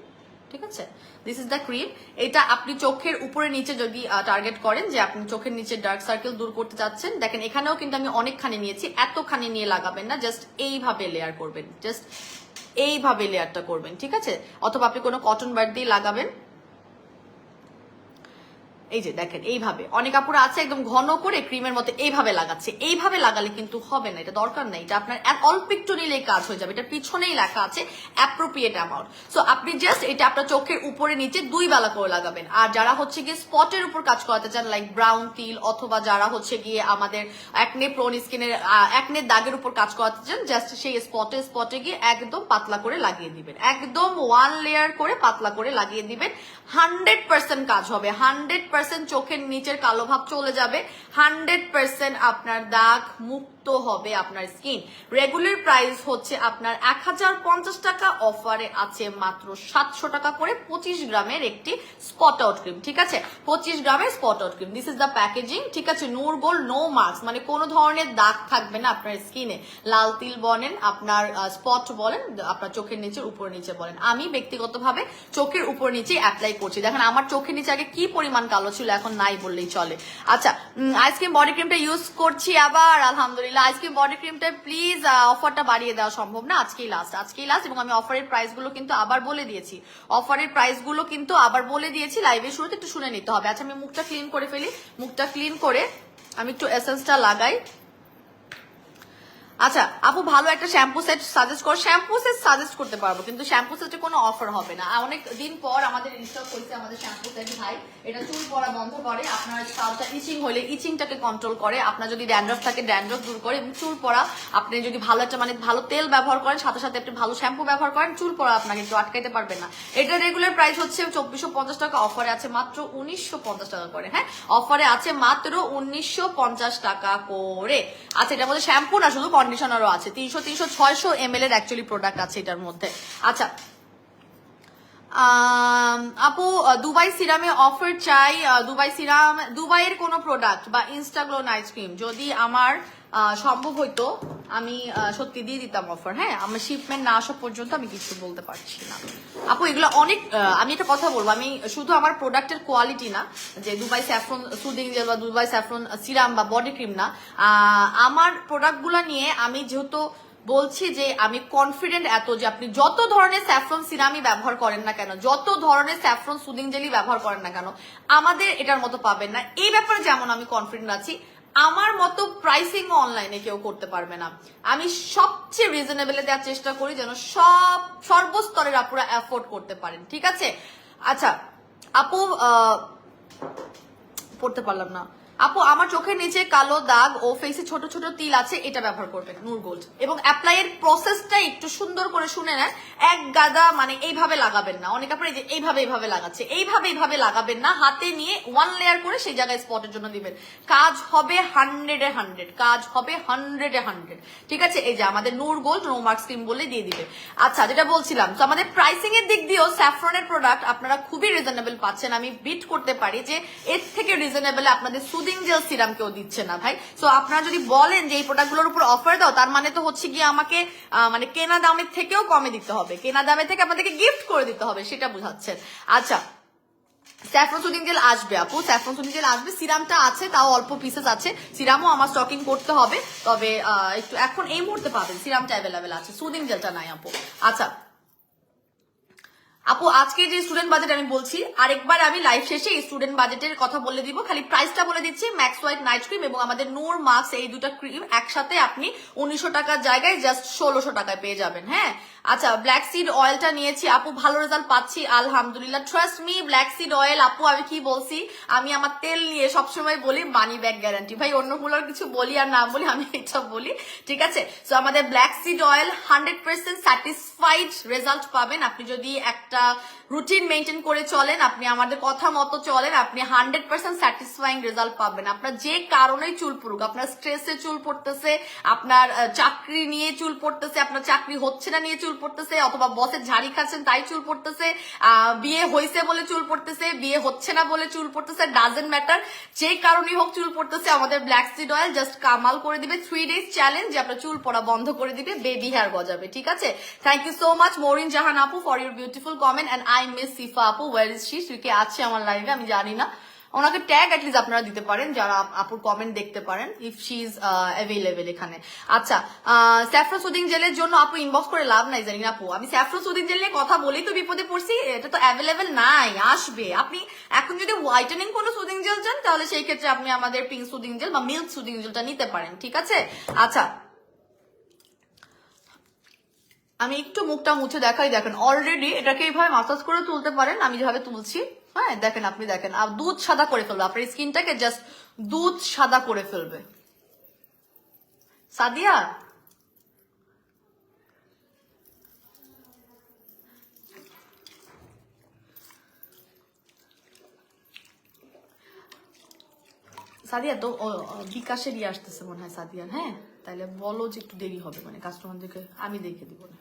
ঠিক আছে? This is the cream. এটা আপনি চোখের উপরে নিচে যদি টার্গেট করেন যে আপনি চোখের নিচে ডার্ক সার্কেল দূর করতে চাচ্ছেন, দেখেন এখানেও কিন্তু আমি অনেকখানি নিয়েছি, এতখানি নিয়ে লাগাবেন না, জাস্ট এইভাবে লেয়ার করবেন, জাস্ট এইভাবে লেয়ারটা করবেন, ঠিক আছে? অথবা আপনি কোনো কটন বাড দিয়ে লাগাবেন, এই যে দেখেন এইভাবে। অনেক আপুরা আছে একদম ঘন করে ক্রিমের মতো এইভাবে লাগাচ্ছে, এইভাবে লাগালে কিন্তু হবে না, এটা দরকার নেই। এটা আপনার অল্প একটু নিলেই কাজ হয়ে যাবে। এটা পিছনেই লেখা আছে অ্যাপ্রোপ্রিয়েট অ্যামাউন্ট। সো আপনি জাস্ট এটা আপনার চোখের উপরে নিচে 2 বেলা করে লাগাবেন। আর যারা হচ্ছে গিয়ে স্পটের উপর কাজ করাতে চান লাইক ব্রাউন তিল, অথবা যারা হচ্ছে গিয়ে আমাদের অ্যাকনে প্রোন স্কিনের অ্যাকনের দাগের উপর কাজ করাতে চান, জাস্ট সেই স্পটে গিয়ে একদম পাতলা করে লাগিয়ে দিবেন, একদম 1 লেয়ার করে পাতলা করে লাগিয়ে দিবেন। 100% কাজ হবে, 100% চোখের নিচের কালো ভাব চলে যাবে, 100% আপনার দাগ মুক্ত হবে আপনার স্কিন। রেগুলার প্রাইস হচ্ছে আপনার 1050 টাকা, অফারে আছে মাত্র 700 টাকা করে 25 গ্রামের একটি স্পট আউট ক্রিম, ঠিক আছে? 25 গ্রামের spot out cream, this is the packaging, ঠিক আছে? নূর গোল্ড নো মার্কস, মানে কোনো ধরনের দাগ থাকবে না আপনার স্কিনে, লাল তিল বলেন, আপনার স্পট বলেন, আপনার চোখের নিচে উপর নিচে বলেন। আমি ব্যক্তিগতভাবে চোখের উপর নিচে অ্যাপ্লাই করছি, দেখেন আমার চোখের নিচে আগে কি পরিমাণ কালো ছিল, এখন নাই বললেই চলে। আচ্ছা আইসক্রিম বডি ক্রিমটা ইউজ করছি আবার, আলহামদুলিল্লাহ আলহামদুলিল্লাহ। আইসক্রিম বডি ক্রিমটা প্লিজ অফারটা বাড়িয়ে দেওয়া সম্ভব না, আজকেই লাস্ট। এবং আমি অফারের প্রাইস গুলো কিন্তু আবার বলে দিয়েছি, লাইভের শুরুতে একটু শুনে নিতে হবে। আচ্ছা আমি মুখটা ক্লিন করে ফেলি, মুখটা ক্লিন করে আমি একটু এসেন্সটা লাগাই। আচ্ছা আপু ভালো একটা শ্যাম্পু সেট সাজেস্ট কর। শ্যাম্পু সেট সাজেস্ট করতে পারবো, কিন্তু শ্যাম্পু সেটে কোনো অফার হবে না। অনেক দিন পর আমাদের ইনস্টল করেছে আমাদের শ্যাম্পু সেট ভাই। এটা চুল পড়া বন্ধ করে, আপনার স্কাল্পটা ইচিং হলে ইচিংটাকে কন্ট্রোল করে, আপনার যদি ড্যান্ড্রফ থাকে ড্যান্ড্রফ দূর করে, এবং চুল পড়া আপনি যদি ভালো একটা মানে ভালো তেল ব্যবহার করেন, সাথে সাথে আপনি ভালো শ্যাম্পু ব্যবহার করেন, চুল পড়া আপনাকে একটু আটকাইতে পারবেন না। এটা রেগুলার প্রাইস হচ্ছে 2450 টাকা, অফারে আছে মাত্র 1950 টাকা করে। হ্যাঁ অফারে আছে মাত্র 1950 টাকা করে। আচ্ছা এটার মধ্যে শ্যাম্পু না শুধু কন্ডিশনারও আছে, 300 300 600 ml এর অ্যাকচুয়ালি প্রোডাক্ট আছে এটার মধ্যে। আচ্ছা আপু দুবাই সিরামে অফার চাই, দুবাইয়ের কোনো প্রোডাক্ট বা ইনস্টাগ্লো নাইট ক্রিম যদি আমার সম্ভব হইতো আমি সত্যি দিয়ে দিতাম অফার। হ্যাঁ আমার শিপমেন্ট না আসা পর্যন্ত আমি কিছু বলতে পারছি না আপু। এগুলো অনেক আমি একটা কথা বলবো, আমি শুধু আমার প্রোডাক্টের কোয়ালিটি না, যে দুবাই স্যাফরন সুদিং জেল বা দুবাই স্যাফরন সিরাম বা বডি ক্রিম না, আমার প্রোডাক্টগুলো নিয়ে আমি যেহেতু বলছি যে আমি কনফিডেন্ট এত যে আপনি যত ধরনের স্যাফরন সিরামই ব্যবহার করেন না কেন, যত ধরনের স্যাফরন সুদিং জেলি ব্যবহার করেন না কেন, আমাদের এটার মতো পাবেন না। এই ব্যাপারে যেমন আমি কনফিডেন্ট আছি, আমার মতো প্রাইসিং অনলাইনে কেউ করতে পারবে না। আমি সবচেয়ে রিজনেবলে দেওয়ার চেষ্টা করি যেন সর্বস্তরের আপুরা অ্যাফোর্ড করতে পারেন, ঠিক আছে। আচ্ছা আপু পড়তে পারলাম না। আপু আমার চোখের নিচে কালো দাগ ও ফেসে ছোট ছোট তিল আছে, এটা ব্যবহার করবেন নূর গোল্ড। এবং অ্যাপ্লাই এর প্রসেসটা একটু সুন্দর করে শুনে নেন, এক গাদা মানে এইভাবে লাগাবেন না। অনেক আপনার এইভাবে লাগাচ্ছে, এইভাবে লাগাবেন না, হাতে নিয়ে 1 লেয়ার করে সেই জায়গায় স্পটের জন্য দিবেন। কাজ হবে 100-এ 100, কাজ হবে 100-এ 100, ঠিক আছে। এই যে আমাদের নূর গোল্ড নো মার্কস ক্রিম বলে দিয়ে দিবে। আচ্ছা যেটা বলছিলাম, তো আমাদের প্রাইসিং এর দিক দিয়েও স্যাফরনের প্রোডাক্ট আপনারা খুবই রিজনেবল পাচ্ছেন। আমি বিট করতে পারি যে এর থেকে রিজনেবল আপনাদের সুদিং জেল সিরাম কেউ দিচ্ছে না ভাই। সো আপনারা যদি বলেন যে এই প্রোডাক্টগুলোর উপর অফার দাও, তার মানে তো হচ্ছে গিয়ে আমাকে মানে কেনা দামের থেকেও কমে দিতে হবে, কেনা দামের থেকে আপনাদেরকে গিফট করে দিতে হবে, সেটা বুঝাচ্ছেন। আচ্ছা স্যাফরন সুদিং জেল আসবে আপু, স্যাফরন সুদিং জেল আসবে। সিরামটা আছে, তাও অল্প পিসেস আছে, সিরামও আমার স্টকিং করতে হবে, তবে একটু এখন এই মুহূর্তে পাবেন, সিরামটা অ্যাভেলেবেল আছে, সুদিং জেলটা নাই আপু। আচ্ছা আপু আজকে যে স্টুডেন্ট বাজেট আমি বলছি, আরেকবার আমি লাইভ শেষে স্টুডেন্ট বাজেটের কথা বলে দিব, খালি প্রাইসটা বলে দিচ্ছি। ম্যাক্স হোয়াইট নাইট ক্রিম এবং আমাদের নূর মাস্ক, এই দুটা ক্রিম একসাথে আপনি 1900 টাকার জায়গায় জাস্ট 1600 টাকায় পেয়ে যাবেন। হ্যাঁ আচ্ছা ব্ল্যাক সিড অয়েলটা নিয়েছি আপু, ভালো রেজাল্ট পাচ্ছি আলহামদুলিল্লাহ, trust me. Black seed oil আপু আমি কি বলছি, আমি আমার তেল নিয়ে সবসময় বলি মানি ব্যাক গ্যারান্টি ভাই, অন্যগুলোর কিছু বলি আর না বলি, আমি এটা বলি, ঠিক আছে। সো আমাদের black seed oil 100% satisfied result পাবেন আপনি যদি একটা রুটিন মেনটেন করে চলেন, আপনি আমাদের কথা মতো চলেন, আপনি 100% স্যাটিসফাইং রেজাল্ট পাবেন। আপনার যে কারণেই চুল পড়ুক, আপনার স্ট্রেসে চুল পড়তেছে, আপনার চাকরি নিয়ে চুল পড়তেছে, আপনার চাকরি হচ্ছে না নিয়ে চুল পড়তেছে, অথবা বসের ঝাড়ি খাচ্ছেন তাই চুল পড়তেছে, বিয়ে হয়েছে বলে চুল পড়তেছে, বিয়ে হচ্ছে না বলে চুল পড়তেছে, ডাজেন্ট ম্যাটার, যে কারণেই হোক চুল পড়তেছে, আমাদের black seed oil just Kamal করে দিবে। 3 days চ্যালেঞ্জ, যে আপনার চুল পড়া বন্ধ করে দিবে, বেবি হেয়ার গজাবে, ঠিক আছে। Thank you so much Morin Jahan আপু for your beautiful comment, and I miss Sifa আপু, ওয়ার ইজ শি? কি আছে আমার লাইভে আমি জানি না, ওনাকে ট্যাগ অ্যাটলিস্ট আপনারা দিতে পারেন যারা আপুর কমেন্ট দেখতে পারেন, ইফ শি ইজ অ্যাভেলেবেল এখানে। আচ্ছা স্যাফরন সুদিং জেলের জন্য আপু ইনবক্স করে লাভ নাই জানি না আপু, আমি স্যাফরন সুদিং জেল নিয়ে কথা বলেই তো বিপদে পড়ছি, এটা তো অ্যাভেলেবেল নাই, আসবে। আপনি এখন যদি হোয়াইটেনিং কোনো সুদিং জেল চান তাহলে সেই ক্ষেত্রে আপনি আমাদের পিঙ্ক সুদিং জেল বা মিল্ক সুদিং জেলটা নিতে পারেন, ঠিক আছে। আচ্ছা আমি একটু মুখটা মুছে দেখাই, দেখেন অলরেডি এটাকে এইভাবে মাসাজ করে তুলতে পারেন, আমি যেভাবে তুলছি। হ্যাঁ দেখেন, আপনি দেখেন, আর দুধ সাদা করে ফেলবে আপনার স্কিনটাকে, জাস্ট দুধ সাদা করে ফেলবে। সাদিয়া সাদিয়া তো বিকাশে দিয়ে আসতেছে মনে হয় সাদিয়ার। হ্যাঁ তাইলে বলো যে একটু দেরি হবে, মানে কাস্টমারদেরকে আমি দেখে দিব না।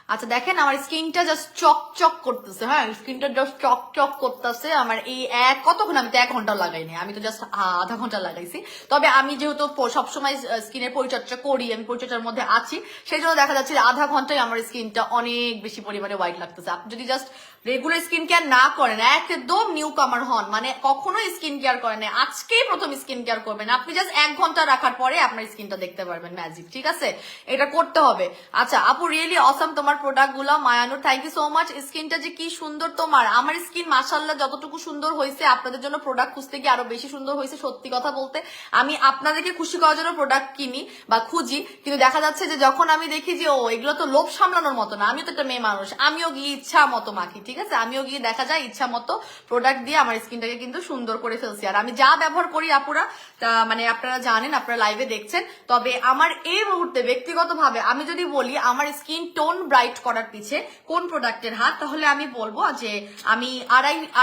আচ্ছা দেখেন আমার স্কিনটা জাস্ট চকচক করতেছে, হ্যাঁ স্কিনটা জাস্ট চকচক করতেছে আমার। এই কতক্ষণ, আমি তো 1 ঘন্টা লাগাইনি, আমি তো জাস্ট আধা ঘন্টা লাগাইছি। তবে আমি যেহেতু সবসময় স্কিনের পরিচর্যা করি, আমি পরিচর্যার মধ্যে আছি, সেই জন্য দেখা যাচ্ছে যে আধা ঘন্টায় আমার স্কিনটা অনেক বেশি পরিমাণে হোয়াইট লাগতেছে। আপনি যদি জাস্ট রেগুলার স্কিন কেয়ার না করেন, একদম নিউ কামার হন, মানে কখনোই স্কিন কেয়ার করেন না, আজকেই প্রথম স্কিন কেয়ার করবেন, আপনি জাস্ট 1 ঘন্টা রাখার পরে আপনার স্কিনটা দেখতে পারবেন ম্যাজিক, ঠিক আছে? এটা করতে হবে। আচ্ছা আপু রিয়েলি অসাম তোমার প্রোডাক্ট গুলো, মায়ানুর থ্যাংক ইউ সো মাচ। স্কিনটা যে কি সুন্দর তোমার, আমার স্কিন মাশাআল্লাহ যতটুকু সুন্দর হয়েছে, আপনাদের জন্য প্রোডাক্ট খুঁজতে গিয়ে আরো বেশি সুন্দর হয়েছে। সত্যি কথা বলতে আমি আপনাদেরকে খুশি করার জন্য প্রোডাক্ট কিনি বা খুঁজি, কিন্তু দেখা যাচ্ছে যে যখন আমি দেখি যে ও এগুলো তো লোভ সামলানোর মতো না, আমিও তো একটা মেয়ে মানুষ, আমিও গিয়ে ইচ্ছা মতো মাখি, ঠিক আছে? আমিও গিয়ে দেখা যায় ইচ্ছা মতো প্রোডাক্ট দিয়ে আমার স্কিনটাকে কিন্তু সুন্দর করে ফেলছি। আর আমি যা ব্যবহার করি আপুরা, মানে আপনারা জানেন, আপনারা লাইভে দেখছেন। তবে আমার এই মুহূর্তে ব্যক্তিগতভাবে আমি যদি বলি আমার স্কিন টোন ব্রাইট করার পিছে কোন প্রোডাক্টের হাত, তাহলে আমি বলবো যে আমি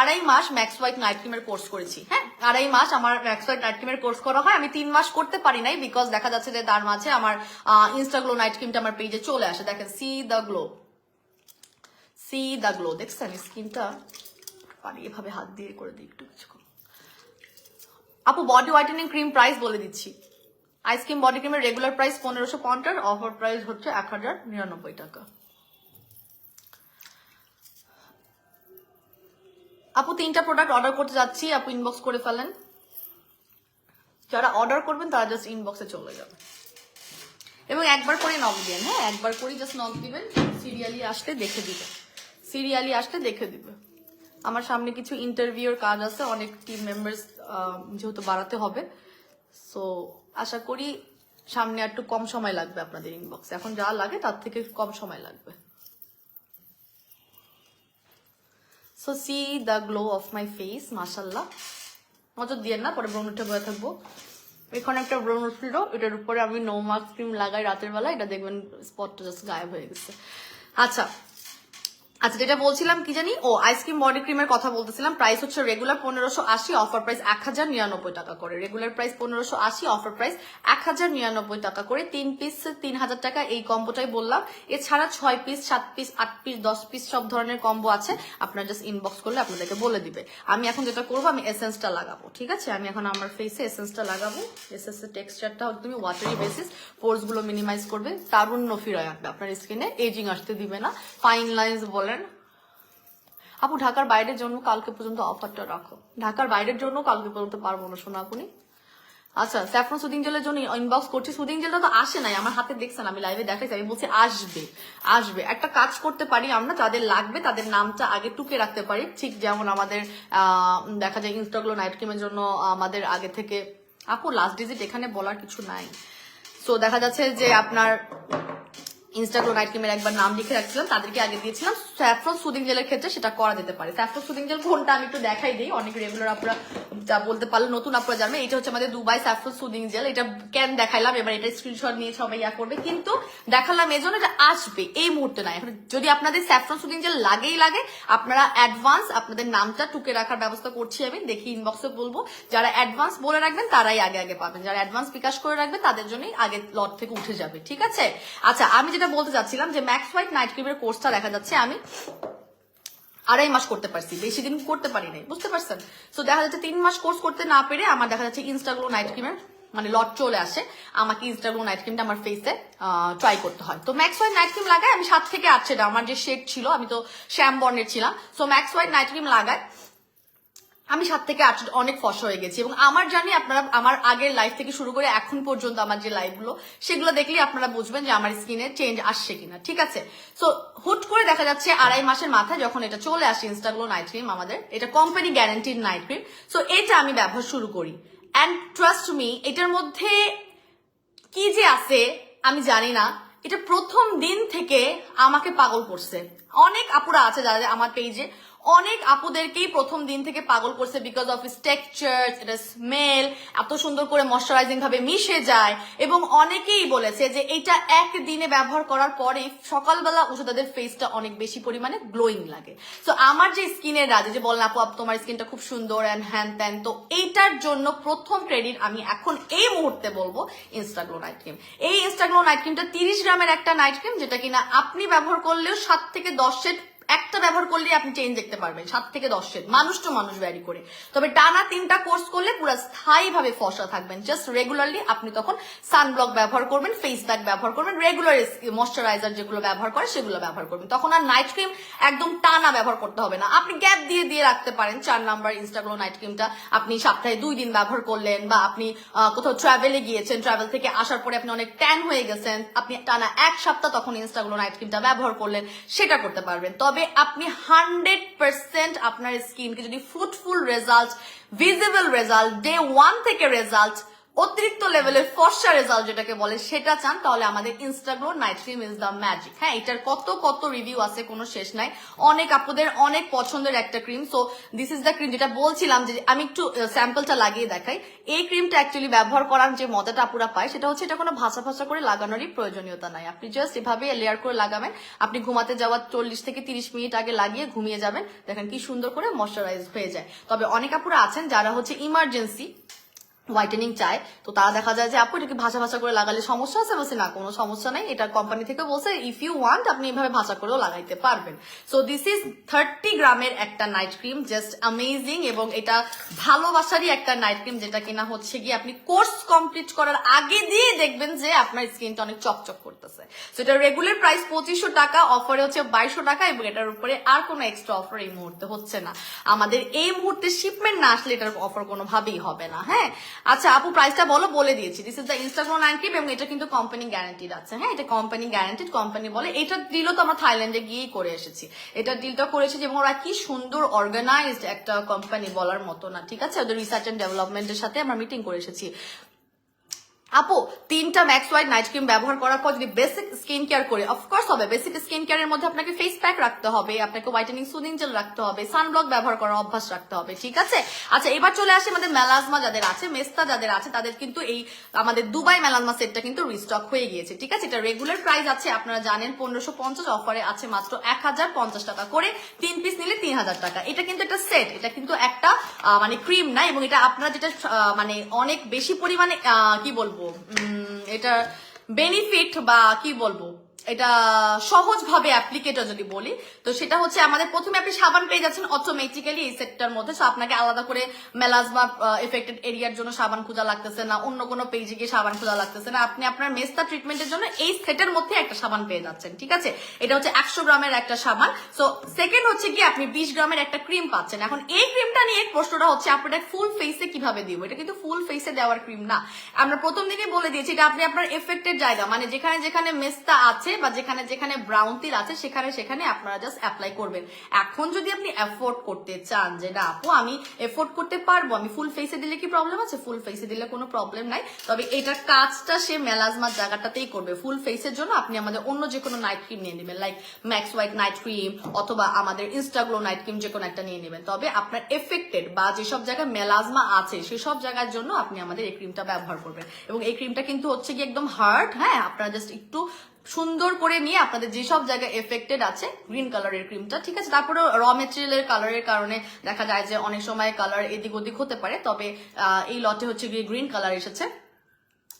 আড়াই মাস ম্যাক্স হোয়াইট নাইট ক্রিমের কোর্স করেছি। হ্যাঁ 2.5 মাস আমার ম্যাক্স হোয়াইট নাইট ক্রিমের কোর্স করা হয়। আমি 3 মাস করতে পারি নাই, বিকজ দেখা যাচ্ছে যে তার মাঝে আমার ইনস্টাগ্লো নাইট ক্রিমটা আমার পেজে চলে আসে। দেখেন সি দ্য গ্লো, দেখছেন স্কিনটা? পারি এভাবে হাত দিয়ে করে দিই একটু কিছু। আপু বডি হোয়াইটেনিং ক্রিম প্রাইস বলে দিচ্ছি। আইসক্রিম বডি ক্রিমের রেগুলার প্রাইস 1550, অফার প্রাইস হচ্ছে 1099 টাকা। আপু 3টা প্রোডাক্ট অর্ডার করতে যাচ্ছি, আপু ইনবক্স করে ফেলেন। যারা অর্ডার করবেন তারা জাস্ট ইনবক্সে চলে যাবে এবং একবার করে নক দিবেন। হ্যাঁ একবার করে জাস্ট নক দিবেন, সিরিয়ালি আসলে দেখে দিবে। আমার সামনে কিছু ইন্টারভিউর কাজ আছে, অনেক টিম মেম্বার্স যেহেতু বাড়াতে হবে, সো আশা করি সামনে একটু কম সময় লাগবে আপনাদের ইনবক্সে, এখন যা লাগে তার থেকে কম সময় লাগবে। So C the glow of my face, মাশাল্লাহ। নজর দিয়ে না, পরে ব্রণ উঠে বয়ে থাকবো। এখানে একটা ব্রণ উঠছিল, এটার উপরে আমি নো মাস্ক ক্রিম লাগাই রাতের বেলা, এটা দেখবেন স্পটটা জাস্ট গায়েব হয়ে গেছে। আচ্ছা যেটা বলছিলাম কি জানি, ও আইসক্রিম বডি ক্রিমের কথা বলতেছিলাম। প্রাইস হচ্ছে রেগুলার 1580, অফার প্রাইস 1099 টাকা করে। রেগুলার প্রাইস 1580, অফার প্রাইস 1099 টাকা করে। 3 পিস 3000 টাকা, এই কম্বোটাই বললাম। এছাড়া 6 পিস 7 পিস 8 পিস 10 পিস সব ধরনের কম্বো আছে, আপনারা জাস্ট ইনবক্স করলে আপনাদেরকে বলে দিবে। আমি এখন যেটা করবো, আমি এসেন্সটা লাগাবো, ঠিক আছে? আমি এখন আমার ফেসে এসেন্সটা লাগাবো। এসেন্সের টেক্সচারটা তুমি ওয়াটারি বেসিস, পোর্স গুলো মিনিমাইজ করবে, তারুণ্য ফিরে আনবে আপনার স্কিনে, এজিং আসতে দিবে না, ফাইন লাইন্স বলেন। আপু ঢাকার বাইরের জন্য কালকে পর্যন্ত অফারটা রাখো। ঢাকার বাইরের জন্য কালকে পর্যন্ত পারবো না শোনা আপনি। আচ্ছা স্যাফরন সুদিং জেলের জন্য ইনবক্স করছি। সুদিং জেলটা তো আসে নাই আমার হাতে, দেখছেন আমি লাইভে দেখাইছি, আমি বলছি আসবে। একটা কাজ করতে পারি আমরা, যাদের লাগবে তাদের নামটা আগে টুকে রাখতে পারি, ঠিক যেমন আমাদের দেখা যায় ইনস্টাগ্লো নাইট ক্রিমের জন্য আমাদের আগে থেকে, আপু লাস্ট ডিজিট এখানে বলার কিছু নাই। সো দেখা যাচ্ছে যে আপনার ইনস্টাগ্রাম নাইট ক্রিমের একবার নাম লিখে রাখছিলাম, তাদেরকে আগে দিয়েছিলাম। স্যাফরন সুদিং জেলের ক্ষেত্রে সেটা করা যেতে পারে। স্যাফরন সুদিং জেল কোনটা আমি একটু দেখাই দিই, অনেক রেগুলার আপনারা যা বলতে পারলে, নতুন আপনারা জানবেন। এটা হচ্ছে আমাদের দুবাই স্যাফরন সুদিং জেল। এটা কেন দেখাইলাম, এবার এটা স্ক্রিনশট নিয়ে সবাই করবে, কিন্তু দেখালাম এই জন্য এটা আসবে, এই মুহূর্তে নাই। এখন যদি আপনাদের স্যাফরন সুদিং জেল লাগে, আপনারা অ্যাডভান্স আপনাদের নামটা টুকে রাখার ব্যবস্থা করছি আমি, দেখি ইনবক্সে বলবো। যারা অ্যাডভান্স বলে রাখবেন তারাই আগে পাবেন, যারা অ্যাডভান্স বিকাশ করে রাখবেন তাদের জন্যই আগে লট থেকে উঠে যাবে, ঠিক আছে? আচ্ছা আমি যেটা বলতে চাচ্ছিলাম যে ম্যাক্স হোয়াইট নাইট ক্রিমের কোর্সটা দেখা যাচ্ছে আমি 2.5 মাস করতে পারছি, বেশি দিন করতে পারি নাই, বুঝতে পারছেন? তো দেখা যাচ্ছে 3 মাস কোর্স করতে না পেরে আমার দেখা যাচ্ছে ইনস্টাগ্লো নাইট ক্রিমের মানে লট চলে আসে, আমাকে ইনস্টাগ্লো নাইট ক্রিমটা আমার ফেসে ট্রাই করতে হয়। তো ম্যাক্স হোয়াইট নাইট ক্রিম লাগাই আমি 7 থেকে 8 শেড, আমার যে শেড ছিল, আমি তো শ্যাম বর্ণের ছিলাম, so max white night cream লাগাই আমি 7 থেকে 8 অনেক ফর্সা হয়ে গেছি। এবং আমার জানি আপনারা আমার আগের লাইফ থেকে শুরু করে এখন পর্যন্ত আমার যে লাইফগুলো, সেগুলো দেখলেই আপনারা বুঝবেন যে আমার স্কিনে চেঞ্জ আসছে কিনা, ঠিক আছে? সো হুট করে দেখা যাচ্ছে 2.5 মাসের মাথায় যখন এটা চলে আসে ইনস্টাগ্লো নাইট ক্রিম, আমাদের এটা company guaranteed night cream, so এটা আমি ব্যবহার শুরু করি। অ্যান্ড ট্রাস্ট মি, এটার মধ্যে কি যে আছে আমি জানি না, এটা প্রথম দিন থেকে আমাকে পাগল করছে। অনেক আপুরা আছে যারা আমার পেজে অনেক আপুদেরকেই প্রথম দিন থেকে পাগল করছে বিকজ অফ ইস টেক্সচার, এটা স্মেল, এত সুন্দর করে ময়শ্চারাইজিং ভাবে মিশে যায়, এবং অনেকেই বলেছে যে এটা একদিনে ব্যবহার করার পরে সকালবেলা উঠে তাদের ফেসটা অনেক বেশি পরিমাণে গ্লোয়িং লাগে। তো আমার যে স্কিনের রাজে যে বলেন আপু তোমার স্কিনটা খুব সুন্দর অ্যান্ড হ্যান ত্যান, তো এইটার জন্য প্রথম ক্রেডিট আমি এখন এই মুহূর্তে বলবো ইনস্টাগ্লো নাইট ক্রিম। এই ইনস্টাগ্লো নাইট ক্রিমটা 30 গ্রামের একটা নাইট ক্রিম, যেটা কিনা আপনি ব্যবহার করলেও 7 থেকে 10 সেট, একটা ব্যবহার করলে আপনি চেঞ্জ দেখতে পারবেন 7 থেকে 10 সেট, মানুষ টু মানুষ ভ্যারি করে। তবে টানা 3টা কোর্স করলে পুরো স্থায়ী ভাবে ফর্সা থাকবেন। জাস্ট রেগুলারলি আপনি তখন সানব্লক ব্যবহার করবেন, ফেস প্যাক ব্যবহার করবেন, রেগুলার ময়শ্চারাইজার যেগুলো ব্যবহার করে সেগুলো ব্যবহার করবেন, তখন আর নাইট ক্রিম একদম টানা ব্যবহার করতে হবে না। আপনি গ্যাপ দিয়ে দিয়ে রাখতে পারেন। 4 নাম্বার ইনস্টাগ্লো নাইট ক্রিমটা আপনি সপ্তাহে 2 দিন ব্যবহার করলেন, বা আপনি কোথাও ট্রাভেলে গিয়েছেন, ট্রাভেল থেকে আসার পরে আপনি অনেক ট্যান হয়ে গেছেন, আপনি টানা 1 সপ্তাহ তখন ইনস্টাগ্লো নাইট ক্রিমটা ব্যবহার করলেন, সেটা করতে পারবেন। তবে আপনি 100% আপনার স্কিনকে যদি fruitful result, visible result, day 1 থেকে রেজাল্ট, অতিরিক্ত লেভেলের ফর্সা রেজাল্ট যেটাকে বলে সেটা চান, তাহলে আমাদের Instaglow night cream is the magic. হ্যাঁ, এটার কত কত রিভিউ আছে, কোনো শেষ নাই। অনেক আপনাদের অনেক পছন্দের একটা cream. So this is the cream, যেটা বলছিলাম যে আমি একটু স্যাম্পলটা লাগিয়ে দেখাই। এই ক্রিমটা অ্যাকচুয়ালি ব্যবহার করার যে মজাটা আপুরা পায় সেটা হচ্ছে এটা কোনো ভাষা ভাষা করে লাগানোরই প্রয়োজনীয়তা নাই। আপনি জাস্ট এভাবে লেয়ার করে লাগাবেন। আপনি ঘুমাতে যাওয়ার 40 থেকে 30 মিনিট আগে লাগিয়ে ঘুমিয়ে যাবেন, দেখেন কি সুন্দর করে ময়শ্চারাইজ হয়ে যায়। তবে অনেক আপুরা আছেন যারা হচ্ছে ইমার্জেন্সি হোয়াইটেনিং চায়, তো তারা দেখা যায় যে আপু এটাকে ভাষা ভাষা করে লাগালে সমস্যা আছে, বলছে না কোনো সমস্যা নাই, এটা কোম্পানি থেকে বলছে ইফ ইউ ওয়ান্ট আপনি এইভাবে ভাষা করেও লাগাইতে পারবেন। সো দিস ইজ 30 গ্রামের একটা নাইট ক্রিম, জাস্ট অ্যামেজিং, এবং এটা ভালোবাসারই একটা নাইট ক্রিম, যেটা কিনা হচ্ছে গিয়ে আপনি কোর্স কমপ্লিট করার আগে দিয়ে দেখবেন যে আপনার স্কিনটা অনেক চকচক করতেছে। সো এটা রেগুলার প্রাইস 2500 টাকা, অফারে হচ্ছে 2200 টাকা, এবং এটার উপরে আর কোনো এক্সট্রা অফার এই মুহূর্তে হচ্ছে না। আমাদের এই মুহূর্তে শিপমেন্ট না আসলে এটার অফার কোনোভাবেই হবে না। হ্যাঁ, আচ্ছা আপু প্রাইসটা বলে দিয়েছি। This is the Instaglow night cream, এবং এটা কিন্তু কোম্পানি গ্যারান্টিড আছে। হ্যাঁ, এটা কোম্পানি গ্যারান্টিড, কোম্পানি বলে। এটার ডিলও তো আমরা থাইল্যান্ডে গিয়েই করে এসেছি, এটার ডিলটা করেছি, এবং ওরা কি সুন্দর অর্গানাইজড একটা কোম্পানি, বলার মতো না। ঠিক আছে, ওদের রিসার্চ এন্ড ডেভেলপমেন্টের সাথে আমরা মিটিং করে এসেছি। আপু 3টা ম্যাক্স হোয়াইট নাইট ক্রিম ব্যবহার করার পর যদি বেসিক স্কিন কেয়ার করে, অফকোর্স হবে, বেসিক স্কিন কেয়ারের মধ্যে আপনাকে ফেস প্যাক রাখতে হবে, আপনাকে হোয়াইটেনিং সুদিং জেল রাখতে হবে, সানব্লক ব্যবহার করার অভ্যাস রাখতে হবে। ঠিক আছে, আচ্ছা এবার চলে আসে আমাদের মেলাজমা যাদের আছে, মেস্তা যাদের আছে, তাদের কিন্তু এই আমাদের দুবাই মেলাজমা সেটটা কিন্তু রিস্টক হয়ে গিয়েছে। ঠিক আছে, এটা রেগুলার প্রাইস আছে আপনারা জানেন 1550, অফারে আছে মাত্র 1050 টাকা করে, 3 পিস নিলে 3000 টাকা। এটা কিন্তু একটা সেট, এটা কিন্তু একটা মানে ক্রিম না, এবং এটা আপনারা যেটা মানে অনেক বেশি পরিমাণে কি বলবো, এটা বেনিফিট বা কি বলবো, এটা সহজভাবে অ্যাপ্লিকেটর যদি বলি, তো সেটা হচ্ছে আমাদের প্রথমে আপনি সাবান পেয়ে যাচ্ছেন অটোমেটিক্যালি এই সেটটার মধ্যে। সো আপনাকে আলাদা করে মেলাজমা এফেক্টেড এরিয়ার জন্য সাবান খোঁজা লাগতেছে না, অন্য কোনো পেজে গিয়ে সাবান খোঁজা লাগতেছে না, আপনি আপনার মেস্তা ট্রিটমেন্টের জন্য এই সেটের মধ্যে একটা সাবান পেয়ে যাচ্ছেন। ঠিক আছে, এটা হচ্ছে 100 গ্রামের একটা সাবান। সো সেকেন্ড হচ্ছে কি আপনি 20 গ্রামের একটা ক্রিম পাচ্ছেন। এখন এই ক্রিমটা নিয়ে প্রশ্নটা হচ্ছে আপনারা ফুল ফেসে কিভাবে দিব। এটা কিন্তু ফুল ফেসে দেওয়ার ক্রিম না, আমরা প্রথম দিনই বলে দিয়েছি, এটা আপনি আপনার এফেক্টেড জায়গা, মানে যেখানে যেখানে মেস্তা আছে বা যেখানে যেখানে ব্রাউন তিল আছে সেখানে সেখানে আপনারা জাস্ট অ্যাপ্লাই করবেন। এখন যদি আপনি এফোর্ড করতে চান যে না আপু আমি এফোর্ড করতে পারবো, আমি ফুল ফেসে দিলে কি প্রবলেম আছে, ফুল ফেসে দিলে কোনো প্রবলেম নাই, তবে এটার কাজটা সে মেলাজমার জায়গাটাতেই করবে। ফুল ফেসের জন্য আপনি আমাদের অন্য যে কোনো নাইট ক্রিম নিয়ে নেবেন, like max white night cream অথবা আমাদের ইনস্টাগ্লো নাইট ক্রিম, যে কোনো একটা নিয়ে নেবেন। তবে আপনার এফেক্টেড বা যেসব জায়গায় মেলাজমা আছে সেসব জায়গার জন্য আপনি আমাদের এই ক্রিমটা ব্যবহার করবেন। এবং এই ক্রিমটা কিন্তু হচ্ছে কি একদম হার্ড, হ্যাঁ আপনারা জাস্ট একটু সুন্দর করে নিয়ে আপনাদের যেসব জায়গায় এফেক্টেড আছে, গ্রিন কালারের ক্রিমটা। ঠিক আছে, তারপরে র মেটেরিয়ালের কালারের কারণে দেখা যায় যে অনেক সময় কালার এদিক ওদিক হতে পারে, তবে এই লটে হচ্ছে গিয়ে গ্রিন কালার এসেছে,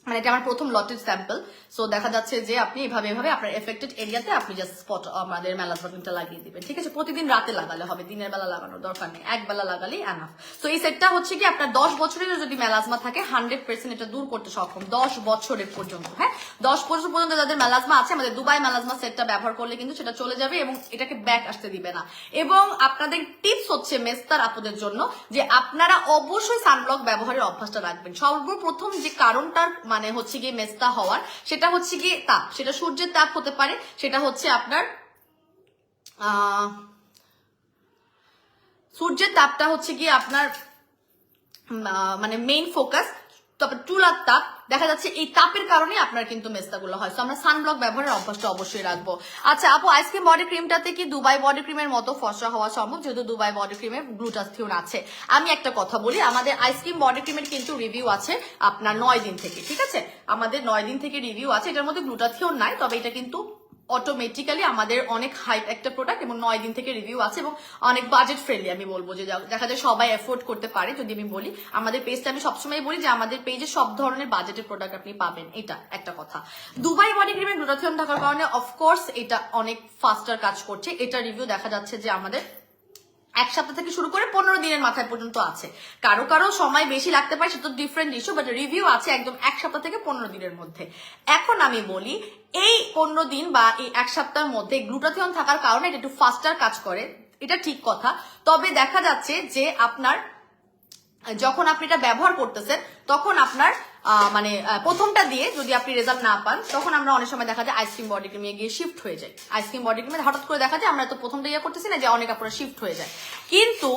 মানে এটা আমার প্রথম লটের স্যাম্পল। সো দেখা যাচ্ছে যে আপনি এভাবে আপনার এফেক্টেড এরিয়াতে আপনি জাস্ট স্পট আমাদের মেলাজমা ক্রিমটা লাগিয়ে দিবেন। ঠিক আছে, প্রতিদিন রাতে লাগালে হবে, দিনের বেলা লাগানোর দরকার নেই, একবেলা লাগালেই এনাফ। সো এই সেটটা হচ্ছে কি আপনার 10 বছরেরও যদি মেলাজমা থাকে 100% এটা দূর করতে সক্ষম, 10 বছরের পর্যন্ত। হ্যাঁ, 10 বছর পর্যন্ত যাদের মেলাজমা আছে আমাদের দুবাই মেলাজমা সেটটা ব্যবহার করলে কিন্তু সেটা চলে যাবে এবং এটাকে ব্যাক আসতে দিবে না। এবং আপনাদের টিপস হচ্ছে মেস্তার আপুদের জন্য যে আপনারা অবশ্যই সানব্লক ব্যবহারের অভ্যাসটা রাখবেন। সর্বপ্রথম যে কারণটার মানে হচ্ছে গিয়ে মেস্তা হওয়ার, সেটা হচ্ছে গিয়ে তাপ, সেটা সূর্যের তাপ হতে পারে, সেটা হচ্ছে আপনার সূর্যের তাপটা হচ্ছে গিয়ে আপনার মানে মেইন ফোকাস, তারপর চুলার তাপ, দেখা যাচ্ছে এই তাপের কারণে আপনার কিন্তু মেস্তাগুলো হয়। তো আমরা সানব্লক ব্যবহারের অভ্যাসটা অবশ্যই রাখবো। আচ্ছা আপু, আইসক্রিম বডি ক্রিমটাতে কি দুবাই বডি ক্রিমের মতো ফর্সা হওয়া সম্ভব, যেহেতু দুবাই বডি ক্রিমে গ্লুটাথিওন আছে? আমি একটা কথা বলি, আমাদের আইসক্রিম বডি ক্রিমের কিন্তু রিভিউ আছে আপনার 9 দিন থেকে, ঠিক আছে? আমাদের 9 দিন থেকে রিভিউ আছে, এটার মধ্যে গ্লুটাথিওন নাই, তবে এটা কিন্তু অটোমেটিক্যালি আমাদের অনেক হাইপ একটা প্রোডাক্ট এবং 9 দিন থেকে রিভিউ আছে এবং অনেক বাজেট ফ্রেন্ডলি। আমি বলবো যে দেখা যায় সবাই এফোর্ড করতে পারে। যদি আমি বলি আমাদের পেজটা, আমি সবসময় বলি যে আমাদের পেজে সব ধরনের বাজেটের প্রোডাক্ট আপনি পাবেন, এটা একটা কথা। দুবাই বডি ক্রিমে গ্লুটাথিওন থাকার কারণে অফকোর্স এটা অনেক ফাস্টার কাজ করছে। এটা রিভিউ দেখা যাচ্ছে যে আমাদের 1 সপ্তাহ থেকে শুরু করে 15 দিনের মাথায় পর্যন্ত আছে। কারো কারো সময় বেশি লাগতে পারে, সেটা ডিফারেন্ট ইস্যু, বাট রিভিউ আছে একদম 1 সপ্তাহ থেকে 15 দিনের মধ্যে। এখন আমি বলি এই 15 দিন বা এই 1 সপ্তাহের মধ্যে গ্লুটাথিওন থাকার কারণে এটা একটু ফাস্টার কাজ করে, এটা ঠিক কথা। তবে দেখা যাচ্ছে যে আপনার যখন আপনি এটা ব্যবহার করতেছেন তখন আপনার মানে প্রথমটা দিয়ে যদি আপনি রেজাল্ট না পান, তখন আমরা অনেক সময় দেখা যায় আইসক্রিম বডি ক্রিমে গিয়ে শিফট হয়ে যায়। আইসক্রিম বডি ক্রিমে হঠাৎ করে দেখা যায় আমরা তো প্রথমটা ইয়ে করতেছি না, যে অনেক আপনারা শিফট হয়ে যায়। কিন্তু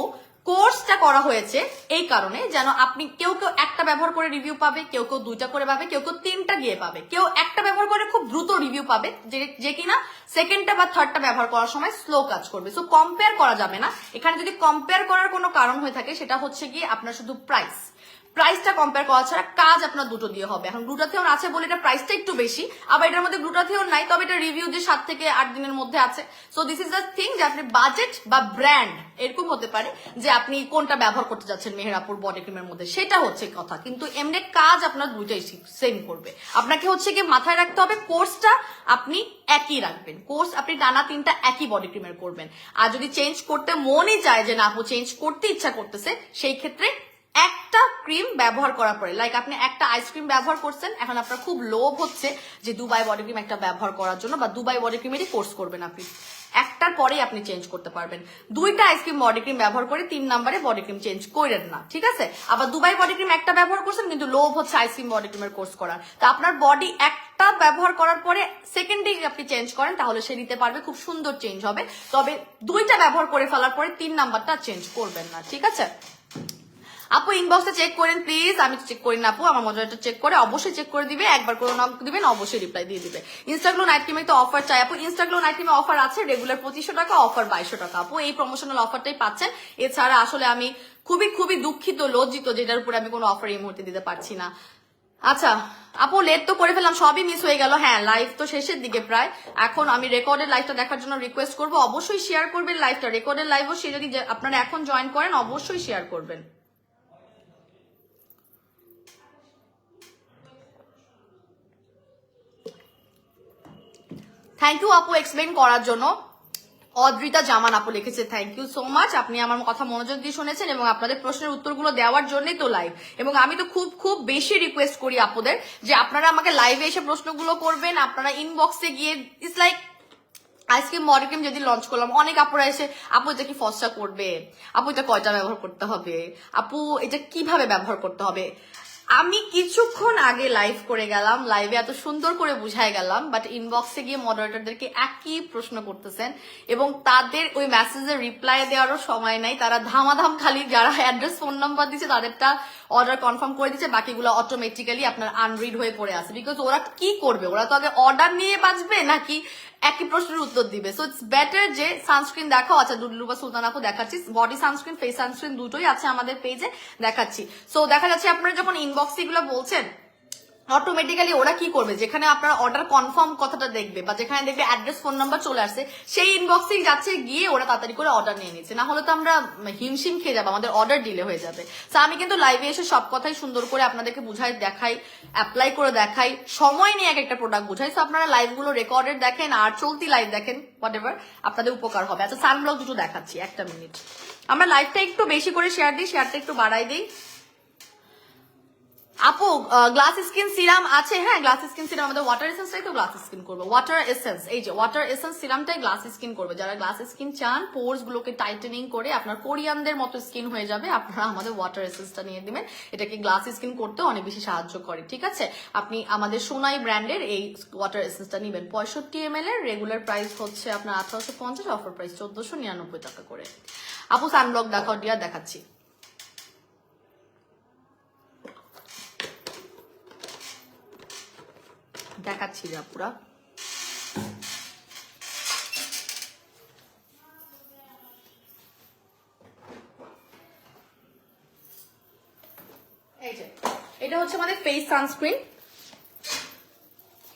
কোর্সটা করা হয়েছে এই কারণে যেন আপনি কেউ একটা ব্যবহার করে রিভিউ পাবে, কেউ 2টা করে পাবে, কেউ 3টা গিয়ে পাবে, কেউ একটা ব্যবহার করে খুব দ্রুত রিভিউ পাবে, যে কিনা সেকেন্ডটা বা থার্ডটা ব্যবহার করার সময় স্লো কাজ করবে। সো কম্পেয়ার করা যাবে না এখানে। যদি কম্পেয়ার করার কোনো কারণ হয়ে থাকে সেটা হচ্ছে গিয়ে আপনার শুধু প্রাইসটা কম্পেয়ার করা ছাড়া কাজ আপনার দুটো দিয়ে হবে। এখন গ্লুটাথিওন আছে বলে এটা প্রাইসটা একটু বেশি, আবার এটার মধ্যে গ্লুটাথিওন নাই, তবে এটা রিভিউ যে 7 থেকে 8 দিনের মধ্যে আছে। So this is the thing, যে আপনি বাজেট বা ব্র্যান্ড এরকম হতে পারে যে আপনি কোনটা ব্যবহার করতে যাচ্ছেন মেহেরাপুর বডি ক্রিমের মধ্যে, সেটা হচ্ছে কথা। কিন্তু এমনি কাজ আপনার দুইটাই সেম করবে। আপনাকে হচ্ছে কি মাথায় রাখতে হবে কোর্সটা আপনি একই রাখবেন, কোর্স আপনি টানা 3টা একই বডি ক্রিমের করবেন। আর যদি চেঞ্জ করতে মনই চায় যে না আপু চেঞ্জ করতে ইচ্ছা করতেছে, সেই ক্ষেত্রে একটা ক্রিম ব্যবহার করার পরে, লাইক আপনি একটা আইসক্রিম ব্যবহার করছেন, এখন আপনার খুব লোভ হচ্ছে যে দুবাই বডি ক্রিম একটা ব্যবহার করার জন্য, বা দুবাই বডি ক্রিমেরই কোর্স করবেন আপনি, একটার পরেই আপনি চেঞ্জ করতে পারবেন। 2টা আইসক্রিম বডি ক্রিম ব্যবহার করে 3 নম্বরে বডি ক্রিম চেঞ্জ করেন না, ঠিক আছে? আবার দুবাই বডি ক্রিম একটা ব্যবহার করছেন কিন্তু লোভ হচ্ছে আইসক্রিম বডি ক্রিমের কোর্স করার, তা আপনার বডি একটা ব্যবহার করার পরে সেকেন্ডে আপনি চেঞ্জ করেন, তাহলে সে নিতে পারবে, খুব সুন্দর চেঞ্জ হবে। তবে 2টা ব্যবহার করে ফেলার পরে 3 নাম্বারটা চেঞ্জ করবেন না, ঠিক আছে? আপু ইনবক্সটা চেক করেন প্লিজ। আমি চেক করি না আপু, আমার মডারেটর চেক করে, অবশ্যই চেক করে দিবে, একবার করে নক দিবেন, অবশ্যই রিপ্লাই দিয়ে দিবে। ইনস্টাগ্লো নাইট ক্রিমে তো অফার চাই আপু। ইনস্টাগ্লো নাইট ক্রিমে অফার আছে, রেগুলার 2500 টাকা, অফার 2200 টাকা আপু। এই প্রমোশনাল অফারটাই পাচ্ছেন। এছাড়া আসলে আমি খুবই দুঃখিত, লজ্জিত যেটার উপরে আমি কোনো অফার এই মুহূর্তে দিতে পারছি না। আচ্ছা আপু, লেট তো করে ফেললাম, সবই মিস হয়ে গেল। হ্যাঁ, লাইভ তো শেষের দিকে প্রায়। এখন আমি রেকর্ডের লাইভটা দেখার জন্য রিকোয়েস্ট করবো, অবশ্যই শেয়ার করবেন লাইভটা। রেকর্ডের লাইভও সে যদি আপনারা এখন জয়েন করেন, অবশ্যই শেয়ার করবেন। থ্যাংক ইউ আপু এক্সপ্লেন করার জন্য। অদ্রিতা জামান আপু লিখেছে থ্যাংক ইউ সো মাচ, আপনি আমার কথা মনোযোগ দিয়ে শুনেছেন এবং আপনাদের প্রশ্নের উত্তরগুলো দেওয়ার জন্যই তো লাইভ। এবং আমি তো খুব বেশি রিকোয়েস্ট করি আপুদের যে আপনারা আমাকে লাইভে এসে প্রশ্নগুলো করবেন, আপনারা ইনবক্সে গিয়ে, it's like ice cream body cream যদি লঞ্চ করলাম, অনেক আপুরা এসে আপু এটা কি ফর্সা করবে, আপু এটা কয়টা ব্যবহার করতে হবে, আপু এটা কিভাবে ব্যবহার করতে হবে। আমি কিছুক্ষণ আগে লাইভ করে গেলাম, লাইভে এত সুন্দর করে বুঝাই গেলাম, বাট ইনবক্সে গিয়ে মডারেটরদেরকে একই প্রশ্ন করতেছেন এবং তাদের ওই মেসেজের রিপ্লাই দেওয়ারও সময় নাই। তারা ধামাধাম খালি যারা অ্যাড্রেস ফোন নাম্বার দিচ্ছে তাদেরটা অর্ডার কনফার্ম করে দিচ্ছে, বাকিগুলো অটোমেটিক্যালি আপনার আনরিড হয়ে পড়ে আছে। বিকজ ওরা কি করবে, ওরা তো আগে অর্ডার নিয়ে বাঁচবে নাকি একই প্রশ্নের উত্তর দিবে। সো ইটস বেটার যে সানস্ক্রিন দেখাও। আচ্ছা দুলুবা সুলতান আপু দেখাচ্ছি, বডি সানস্ক্রিন ফেস সানস্ক্রিন দুটোই আছে আমাদের পেজে, দেখাচ্ছি। সো দেখা যাচ্ছে আপনারা যখন ইনবক্সে এগুলো বলছেন, অটোমেটিক্যালি ওরা কি করবে, যেখানে আপনারা অর্ডার কনফার্ম কথাটা দেখবে বা যেখানে দেখবে অ্যাড্রেস ফোন নাম্বার চলে আসছে, সেই ইনবক্সেই যাচ্ছে, গিয়ে ওরা তাড়াতাড়ি করে অর্ডার নিয়ে নিচ্ছে। না হলে তো আমরা হিমশিম খেয়ে যাবো, আমাদের অর্ডার ডিলে হয়ে যাবে। তো আমি কিন্তু লাইভে এসে সব কথাই সুন্দর করে আপনাদেরকে বুঝাই, দেখাই, অ্যাপ্লাই করে দেখাই, সময় নিয়ে এক একটা প্রোডাক্ট বুঝাই। তো আপনারা লাইভগুলো রেকর্ডেড দেখেন আর চলতি লাইভ দেখেন, হোয়াট এভার, আপনাদের উপকার হবে। আচ্ছা সানব্লক দুটো দেখাচ্ছি, একটা মিনিট। আমরা লাইভটা একটু বেশি করে শেয়ার দিই, শেয়ারটা একটু বাড়াই দিই। আপু গ্লাস স্কিন সিরাম আছে, হ্যাঁ গ্লাস স্কিন সিরাম, আমাদের ওয়াটার এসেন্সটাই তো গ্লাস স্কিন করবে, ওয়াটার এসেন্স, এই যে ওয়াটার এসেন্স সিরামটাই গ্লাস স্কিন করবে। যারা গ্লাস স্কিন চান, পোর্স গুলোকে টাইটেনিং করে আপনার কোরিয়ানদের মতো স্কিন হয়ে যাবে, আপনারা আমাদের ওয়াটার এসেন্সটা নিয়ে দিবেন। এটাকে গ্লাস স্কিন করতে অনেক বেশি সাহায্য করে, ঠিক আছে? আপনি আমাদের সোনাই ব্র্যান্ডের এই ওয়াটার এসেন্সটা নিবেন। 65 ml এর রেগুলার প্রাইস হচ্ছে আপনার 1850, অফার প্রাইস 1499 টাকা করে। আপু সানব্লক দেখাও ডিয়ার, দেখাচ্ছি। দেখাচ্ছি যা পুরা। এই যে এটা হচ্ছে আমাদের ফেস সানস্ক্রিন,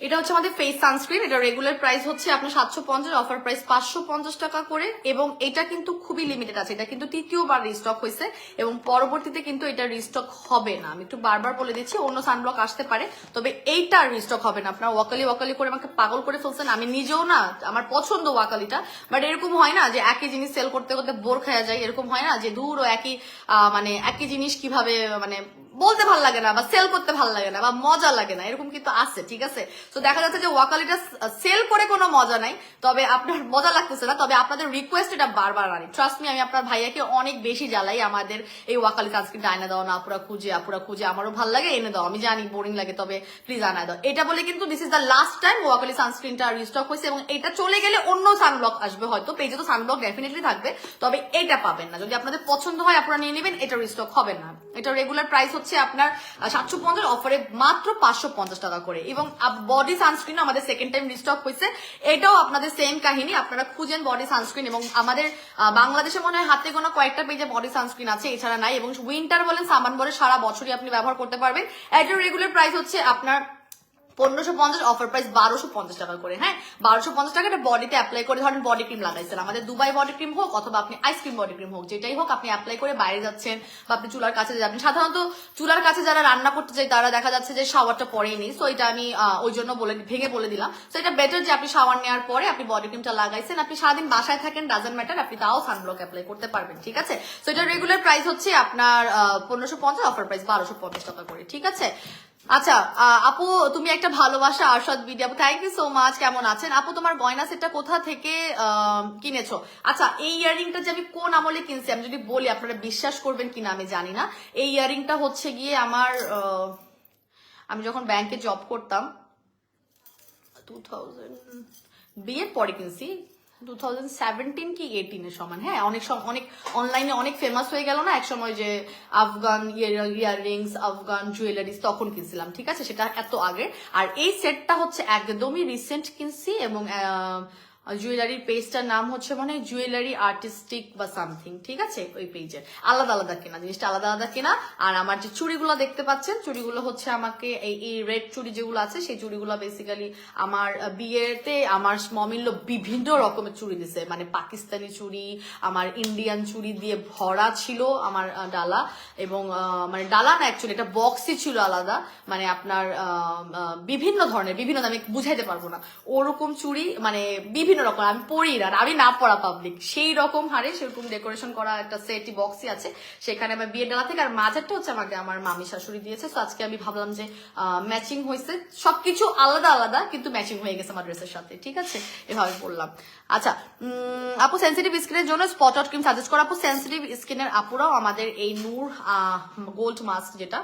এটা হচ্ছে আমাদের ফেস সানস্ক্রিন। এটা রেগুলার প্রাইস হচ্ছে আপনার 750, অফার প্রাইস 550 টাকা করে। এবং এটা কিন্তু খুবই লিমিটেড আছে, এটা কিন্তু তৃতীয়বার রিস্টক হয়েছে এবং পরবর্তীতে কিন্তু এটা রিস্টক হবে না। আমি একটু বারবার বলে দিচ্ছি, অন্য সানব্লক আসতে পারে, তবে এইটা রিস্টক হবে না। আপনার ওয়াকালি ওয়াকালি করে আমাকে পাগল করে ফেলছেন, আমি নিজেও না, আমার পছন্দ ওয়াকালিটা, বাট এরকম হয় না যে একই জিনিস সেল করতে করতে বোর খাওয়া যায়, এরকম হয় না যে দূর ও একই মানে একই জিনিস কিভাবে মানে বলতে ভাল লাগে না বা সেল করতে ভাল লাগে না বা মজা লাগে না, এরকম কিন্তু আছে, ঠিক আছে। তো দেখা যাচ্ছে যে ওয়াকালিটা সেল করে কোনো মজা নাই, তবে আপনার মজা লাগতেছে না, তবে আপনাদের রিকোয়েস্ট এটা বারবার আনি। ট্রাস্ট মি, আমি আপনার ভাইয়াকে অনেক বেশি জ্বালাই আমাদের এই ওয়াকালি সানস্ক্রিনটা আয়না দাও না, আপুরা খুঁজে, আমারও ভাল লাগে, এনে দাও, আমি জানি বোরিং লাগে, তবে প্লিজ আনা দাও। এটা বলে কিন্তু this is the last time ওয়াকালি সানস্ক্রিনটা রিস্টক হয়েছে এবং এটা চলে গেলে অন্য সানব্লক আসবে, হয়তো পেজে তো সানব্লক ডেফিনেটলি থাকবে, তবে এটা পাবেন না। যদি আপনাদের পছন্দ হয় আপনারা নিয়ে নেবেন, এটা রিস্টক হবে না। এটা রেগুলার প্রাইস হচ্ছে আপনার 750, অফারে মাত্র 550 টাকা করে। এবং বডি সানস্ক্রিন আমাদের সেকেন্ড টাইম রিস্টক হয়েছে, এটাও আপনাদের সেম কাহিনী, আপনারা খুঁজেন বডি সানস্ক্রিন। এবং আমাদের বাংলাদেশে মনে হয় হাতে গোনা কয়েকটা পেজে বডি সানস্ক্রিন আছে, এছাড়া নাই। এবং উইন্টার বলেন সামান বলে সারা বছরই আপনি ব্যবহার করতে পারবেন। এটার রেগুলার প্রাইস হচ্ছে আপনার 1550, অফার প্রাইস 1250 টাকা করে। হ্যাঁ, 1250 টাকা। এটা বডিতে অ্যাপ্লাই করে, ধরেন বডি ক্রিম লাগাইছেন, আমাদের দুবাই বডি ক্রিম হোক অথবা আপনি আইসক্রিম বডি ক্রিম হোক, যেটাই হোক, আপনি অ্যাপ্লাই করে বাইরে যাচ্ছেন বা আপনি চুলার কাছে যাবেন। সাধারণত চুলার কাছে যারা রান্না করতে চাই তারা দেখা যাচ্ছে যে শাওয়ারটা পরেই নেই, সো এটা আমি ওই জন্য ভেঙে বলে দিলাম। সো এটা বেটার যে আপনি শাওয়ার নেওয়ার পরে আপনি বডি ক্রিমটা লাগাইছেন, আপনি সারাদিন বাসায় থাকেন, ডাজেন্ট ম্যাটার, আপনি তাও সানব্লক অ্যাপ্লাই করতে পারবেন, ঠিক আছে। সো এটা রেগুলার প্রাইস হচ্ছে আপনার 1550, অফার প্রাইস 1250 টাকা করে, ঠিক আছে। আচ্ছা আপু, তুমি একটা ভালোবাসা আরশাদ বিডি আপু, থ্যাংক ইউ সো মাচ। কেমন আছেন আপু? তোমার গয়না সেটটা কোথা থেকে কিনেছো? আচ্ছা, এই ইয়াররিংটা যে আমি কোন আমলে কিনছি আমি যদি বলি আপনারা বিশ্বাস করবেন কিনা আমি জানি না। এই ইয়াররিংটা হচ্ছে গিয়ে আমার আমি যখন ব্যাংকে জব করতাম 2000 বিয়ের পরে কিনছি, 2017 কি 18 এর সমান। হ্যাঁ, অনেক অনলাইনে অনেক ফেমাস হয়ে গেল না এক সময় যে আফগান ইয়াররিংস, আফগান জুয়েলারিজ, তখন কিনছিলাম, ঠিক আছে, সেটা এত আগে। আর এই সেটটা হচ্ছে একদমই রিসেন্ট কিনছি এবং জুয়েলারির পেজটার নাম হচ্ছে মানে জুয়েলারি আর্টিস্টিক বা সামথিং, ঠিক আছে। ওই পেজের আলাদা আলাদা কেনা, জিনিসটা আলাদা আলাদা কেনা। আর আমার যে চুড়িগুলো দেখতে পাচ্ছেন, চুড়িগুলো হচ্ছে আমাকে এই রেড চুড়ি যেগুলো আছে সেই চুড়িগুলো বেসিক্যালি আমার বিয়েতে আমার মমিল্য বিভিন্ন রকমের চুড়ি দিছে, মানে পাকিস্তানি চুড়ি, আমার ইন্ডিয়ান চুড়ি দিয়ে ভরা ছিল আমার ডালা। এবং মানে ডালা না, অ্যাকচুয়ালি এটা বক্সই ছিল আলাদা, মানে আপনার বিভিন্ন ধরনের, বিভিন্ন দামে বুঝাইতে পারবো না, ওরকম চুড়ি, মানে বিভিন্ন রকম। আমি পড়ি না, আমি না পড়া পাবলিক, সেই রকম হারে সেরকম ডেকোরেশন করা একটা সেটি বক্সই আছে সেখানে আমার বিয়ের ডালা থেকে। আর মাঝেরটা হচ্ছে আমাকে আমার মামি শাশুড়ি দিয়েছে। তো আজকে আমি ভাবলাম যে ম্যাচিং হয়েছে, সবকিছু আলাদা আলাদা কিন্তু ম্যাচিং হয়ে গেছে আমার ড্রেসের সাথে, ঠিক আছে, এভাবে বললাম। আচ্ছা আপু, সেন্সিটিভ স্কিনের জন্য স্পট আউট ক্রিম সাজেস্ট করো। আপু, সেন্সিটিভ স্কিনের আপুরাও আমাদের এই নূর গোল্ড মাস্ক, যেটা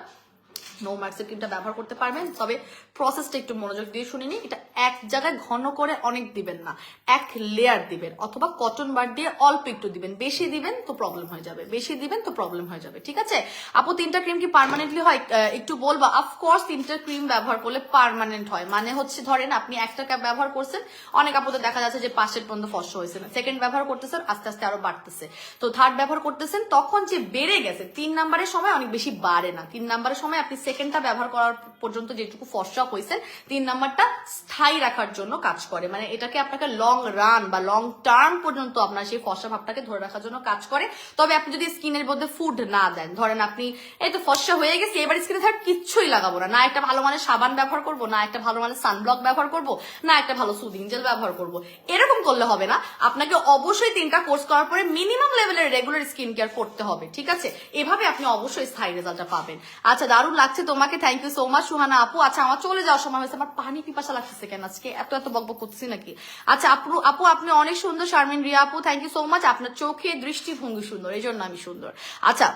নো মার্কসের ক্রিমটা ব্যবহার করতে পারবেন, তবে প্রসেসটা একটু মনোযোগ দিয়ে শুনে নিন। এটা এক জায়গায় ঘন করে অনেক দিবেন না, এক লেয়ার দিবেন, অথবা কটন বার দিয়ে অল্প একটু দিবেন, বেশি দিবেন তো প্রবলেম হয়ে যাবে, বেশি দিবেন তো প্রবলেম হয়ে যাবে, ঠিক আছে। আপু, 3টা ক্রিম কি পার্মানেন্টলি হয়? একটু বলবা। অফকোর্স 3টা ক্রিম ব্যবহার করলে পার্মানেন্ট হয়, মানে হচ্ছে ধরেন আপনি একটা ক্যাপ ব্যবহার করছেন, অনেক আপুদের দেখা যাচ্ছে যে 5 পর্যন্ত ফর্সা হয়েছে না, সেকেন্ড ব্যবহার করতেছেন আস্তে আস্তে আরো বাড়তেছে, তো থার্ড ব্যবহার করতেছেন, তখন যে বেড়ে গেছে 3 নাম্বারের সময় অনেক বেশি বাড়ে না। 3 নাম্বারের সময় আপনি সেকেন্ডটা ব্যবহার করার পর্যন্ত যেটুকু ফর্সা হয়েছে, 3 নাম্বারটা স্থায়ী রাখার জন্য কাজ করে, মানে এটাকে আপনাকে লং রান বা লং টার্ম পর্যন্ত আপনার সেই ফর্সা ভাবটাকে ধরে রাখার জন্য কাজ করে। তবে আপনি যদি স্কিনের মধ্যে ফুড না দেন, ধরেন আপনি এই তো ফর্সা হয়ে গেছে, এবার স্কিনে থাক কিচ্ছুই লাগাবো না, না একটা ভালো মানের সাবান ব্যবহার করব, না একটা ভালো মানের সানব্লক ব্যবহার করব, না একটা ভালো সুদিং জেল ব্যবহার করব, এরকম করলে হবে না। আপনাকে অবশ্যই 3টা কোর্স করার পরে মিনিমাম লেভেলের রেগুলার স্কিন কেয়ার করতে হবে, ঠিক আছে, এভাবে আপনি অবশ্যই স্থায়ী রেজাল্টটা পাবেন। আচ্ছা, দারুণ লাগছে তোমাকে, thank you so much Suhana আপু। আচ্ছা, আমার চলে যাওয়ার সময় হয়েছে, আমার পানি পিপাসা লাগতেছে কেন আজকে, এত বকবক করছি নাকি? আচ্ছা আপু আপনি অনেক সুন্দর। শারমিন রিয়া আপু, থ্যাংক ইউ সো মাচ। আপনার চোখে দৃষ্টিভঙ্গি সুন্দর, এই জন্য আমি সুন্দর। আচ্ছা,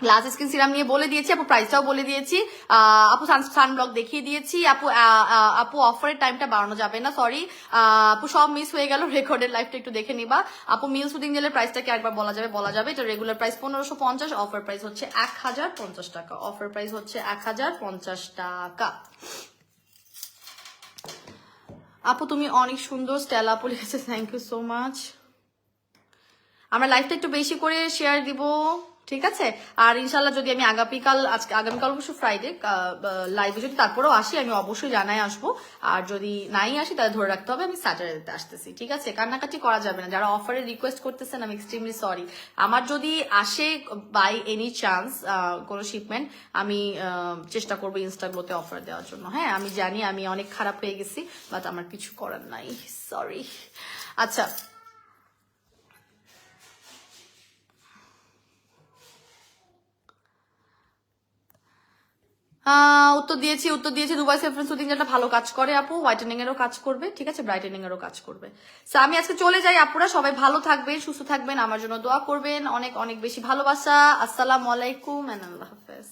গ্লাস স্কিন সিরাম নিয়ে বলে দিয়েছি আপু, প্রাইসটাও বলে দিয়েছি আপু, সানব্লক দেখিয়ে দিয়েছি আপু। আপু, অফারের টাইমটা বাড়ানো যাবে না, সরি আপু, সব মিস হয়ে গেল, রেকর্ডের লাইফটা একটু দেখে নিবা আপু। মিল সুদিং জেলের প্রাইসটা কি একবার বলা যাবে? এটা রেগুলার প্রাইস 1550, অফার প্রাইস হচ্ছে 1050 টাকা, অফার প্রাইস হচ্ছে 1050 টাকা। আপু তুমি অনেক সুন্দর, স্টেলা আপু লিখেছে, থ্যাংক ইউ সো মাচ। আমরা লাইভটা একটু বেশি করে শেয়ার দিব, ঠিক আছে? আর ইনশাল্লাহ যদি আমি আগামীকাল অবশ্য ফ্রাইডে লাইভে যদি তারপরেও আসি, আমি অবশ্যই জানাই আসবো। আর যদি নাই আসি তাহলে ধরে রাখতে হবে আমি স্যাটারডেতে আসতেছি, ঠিক আছে? কান্নাকাটি করা যাবে না। যারা অফারে রিকোয়েস্ট করতেছেন, আমি এক্সট্রিমলি সরি। আমার যদি আসে বাই এনি চান্স কোনো শিপমেন্ট, আমি চেষ্টা করবো ইনস্টাগ্লোতে অফার দেওয়ার জন্য। হ্যাঁ, আমি জানি আমি অনেক খারাপ হয়ে গেছি, বাট আমার কিছু করার নাই, সরি। আচ্ছা, উত্তর দিয়েছি। দুবাই সেফরেন সুদিং যেটা ভালো কাজ করে আপু, হোয়াইটেনিং এরও কাজ করবে, ঠিক আছে, ব্রাইটেনিং এরও কাজ করবে। সো আমি আজকে চলে যাই আপুরা, সবাই ভালো থাকবেন, সুস্থ থাকবেন, আমার জন্য দোয়া করবেন, অনেক অনেক বেশি ভালোবাসা। আসসালামু আলাইকুম এন্ড আল্লাহ হাফেজ।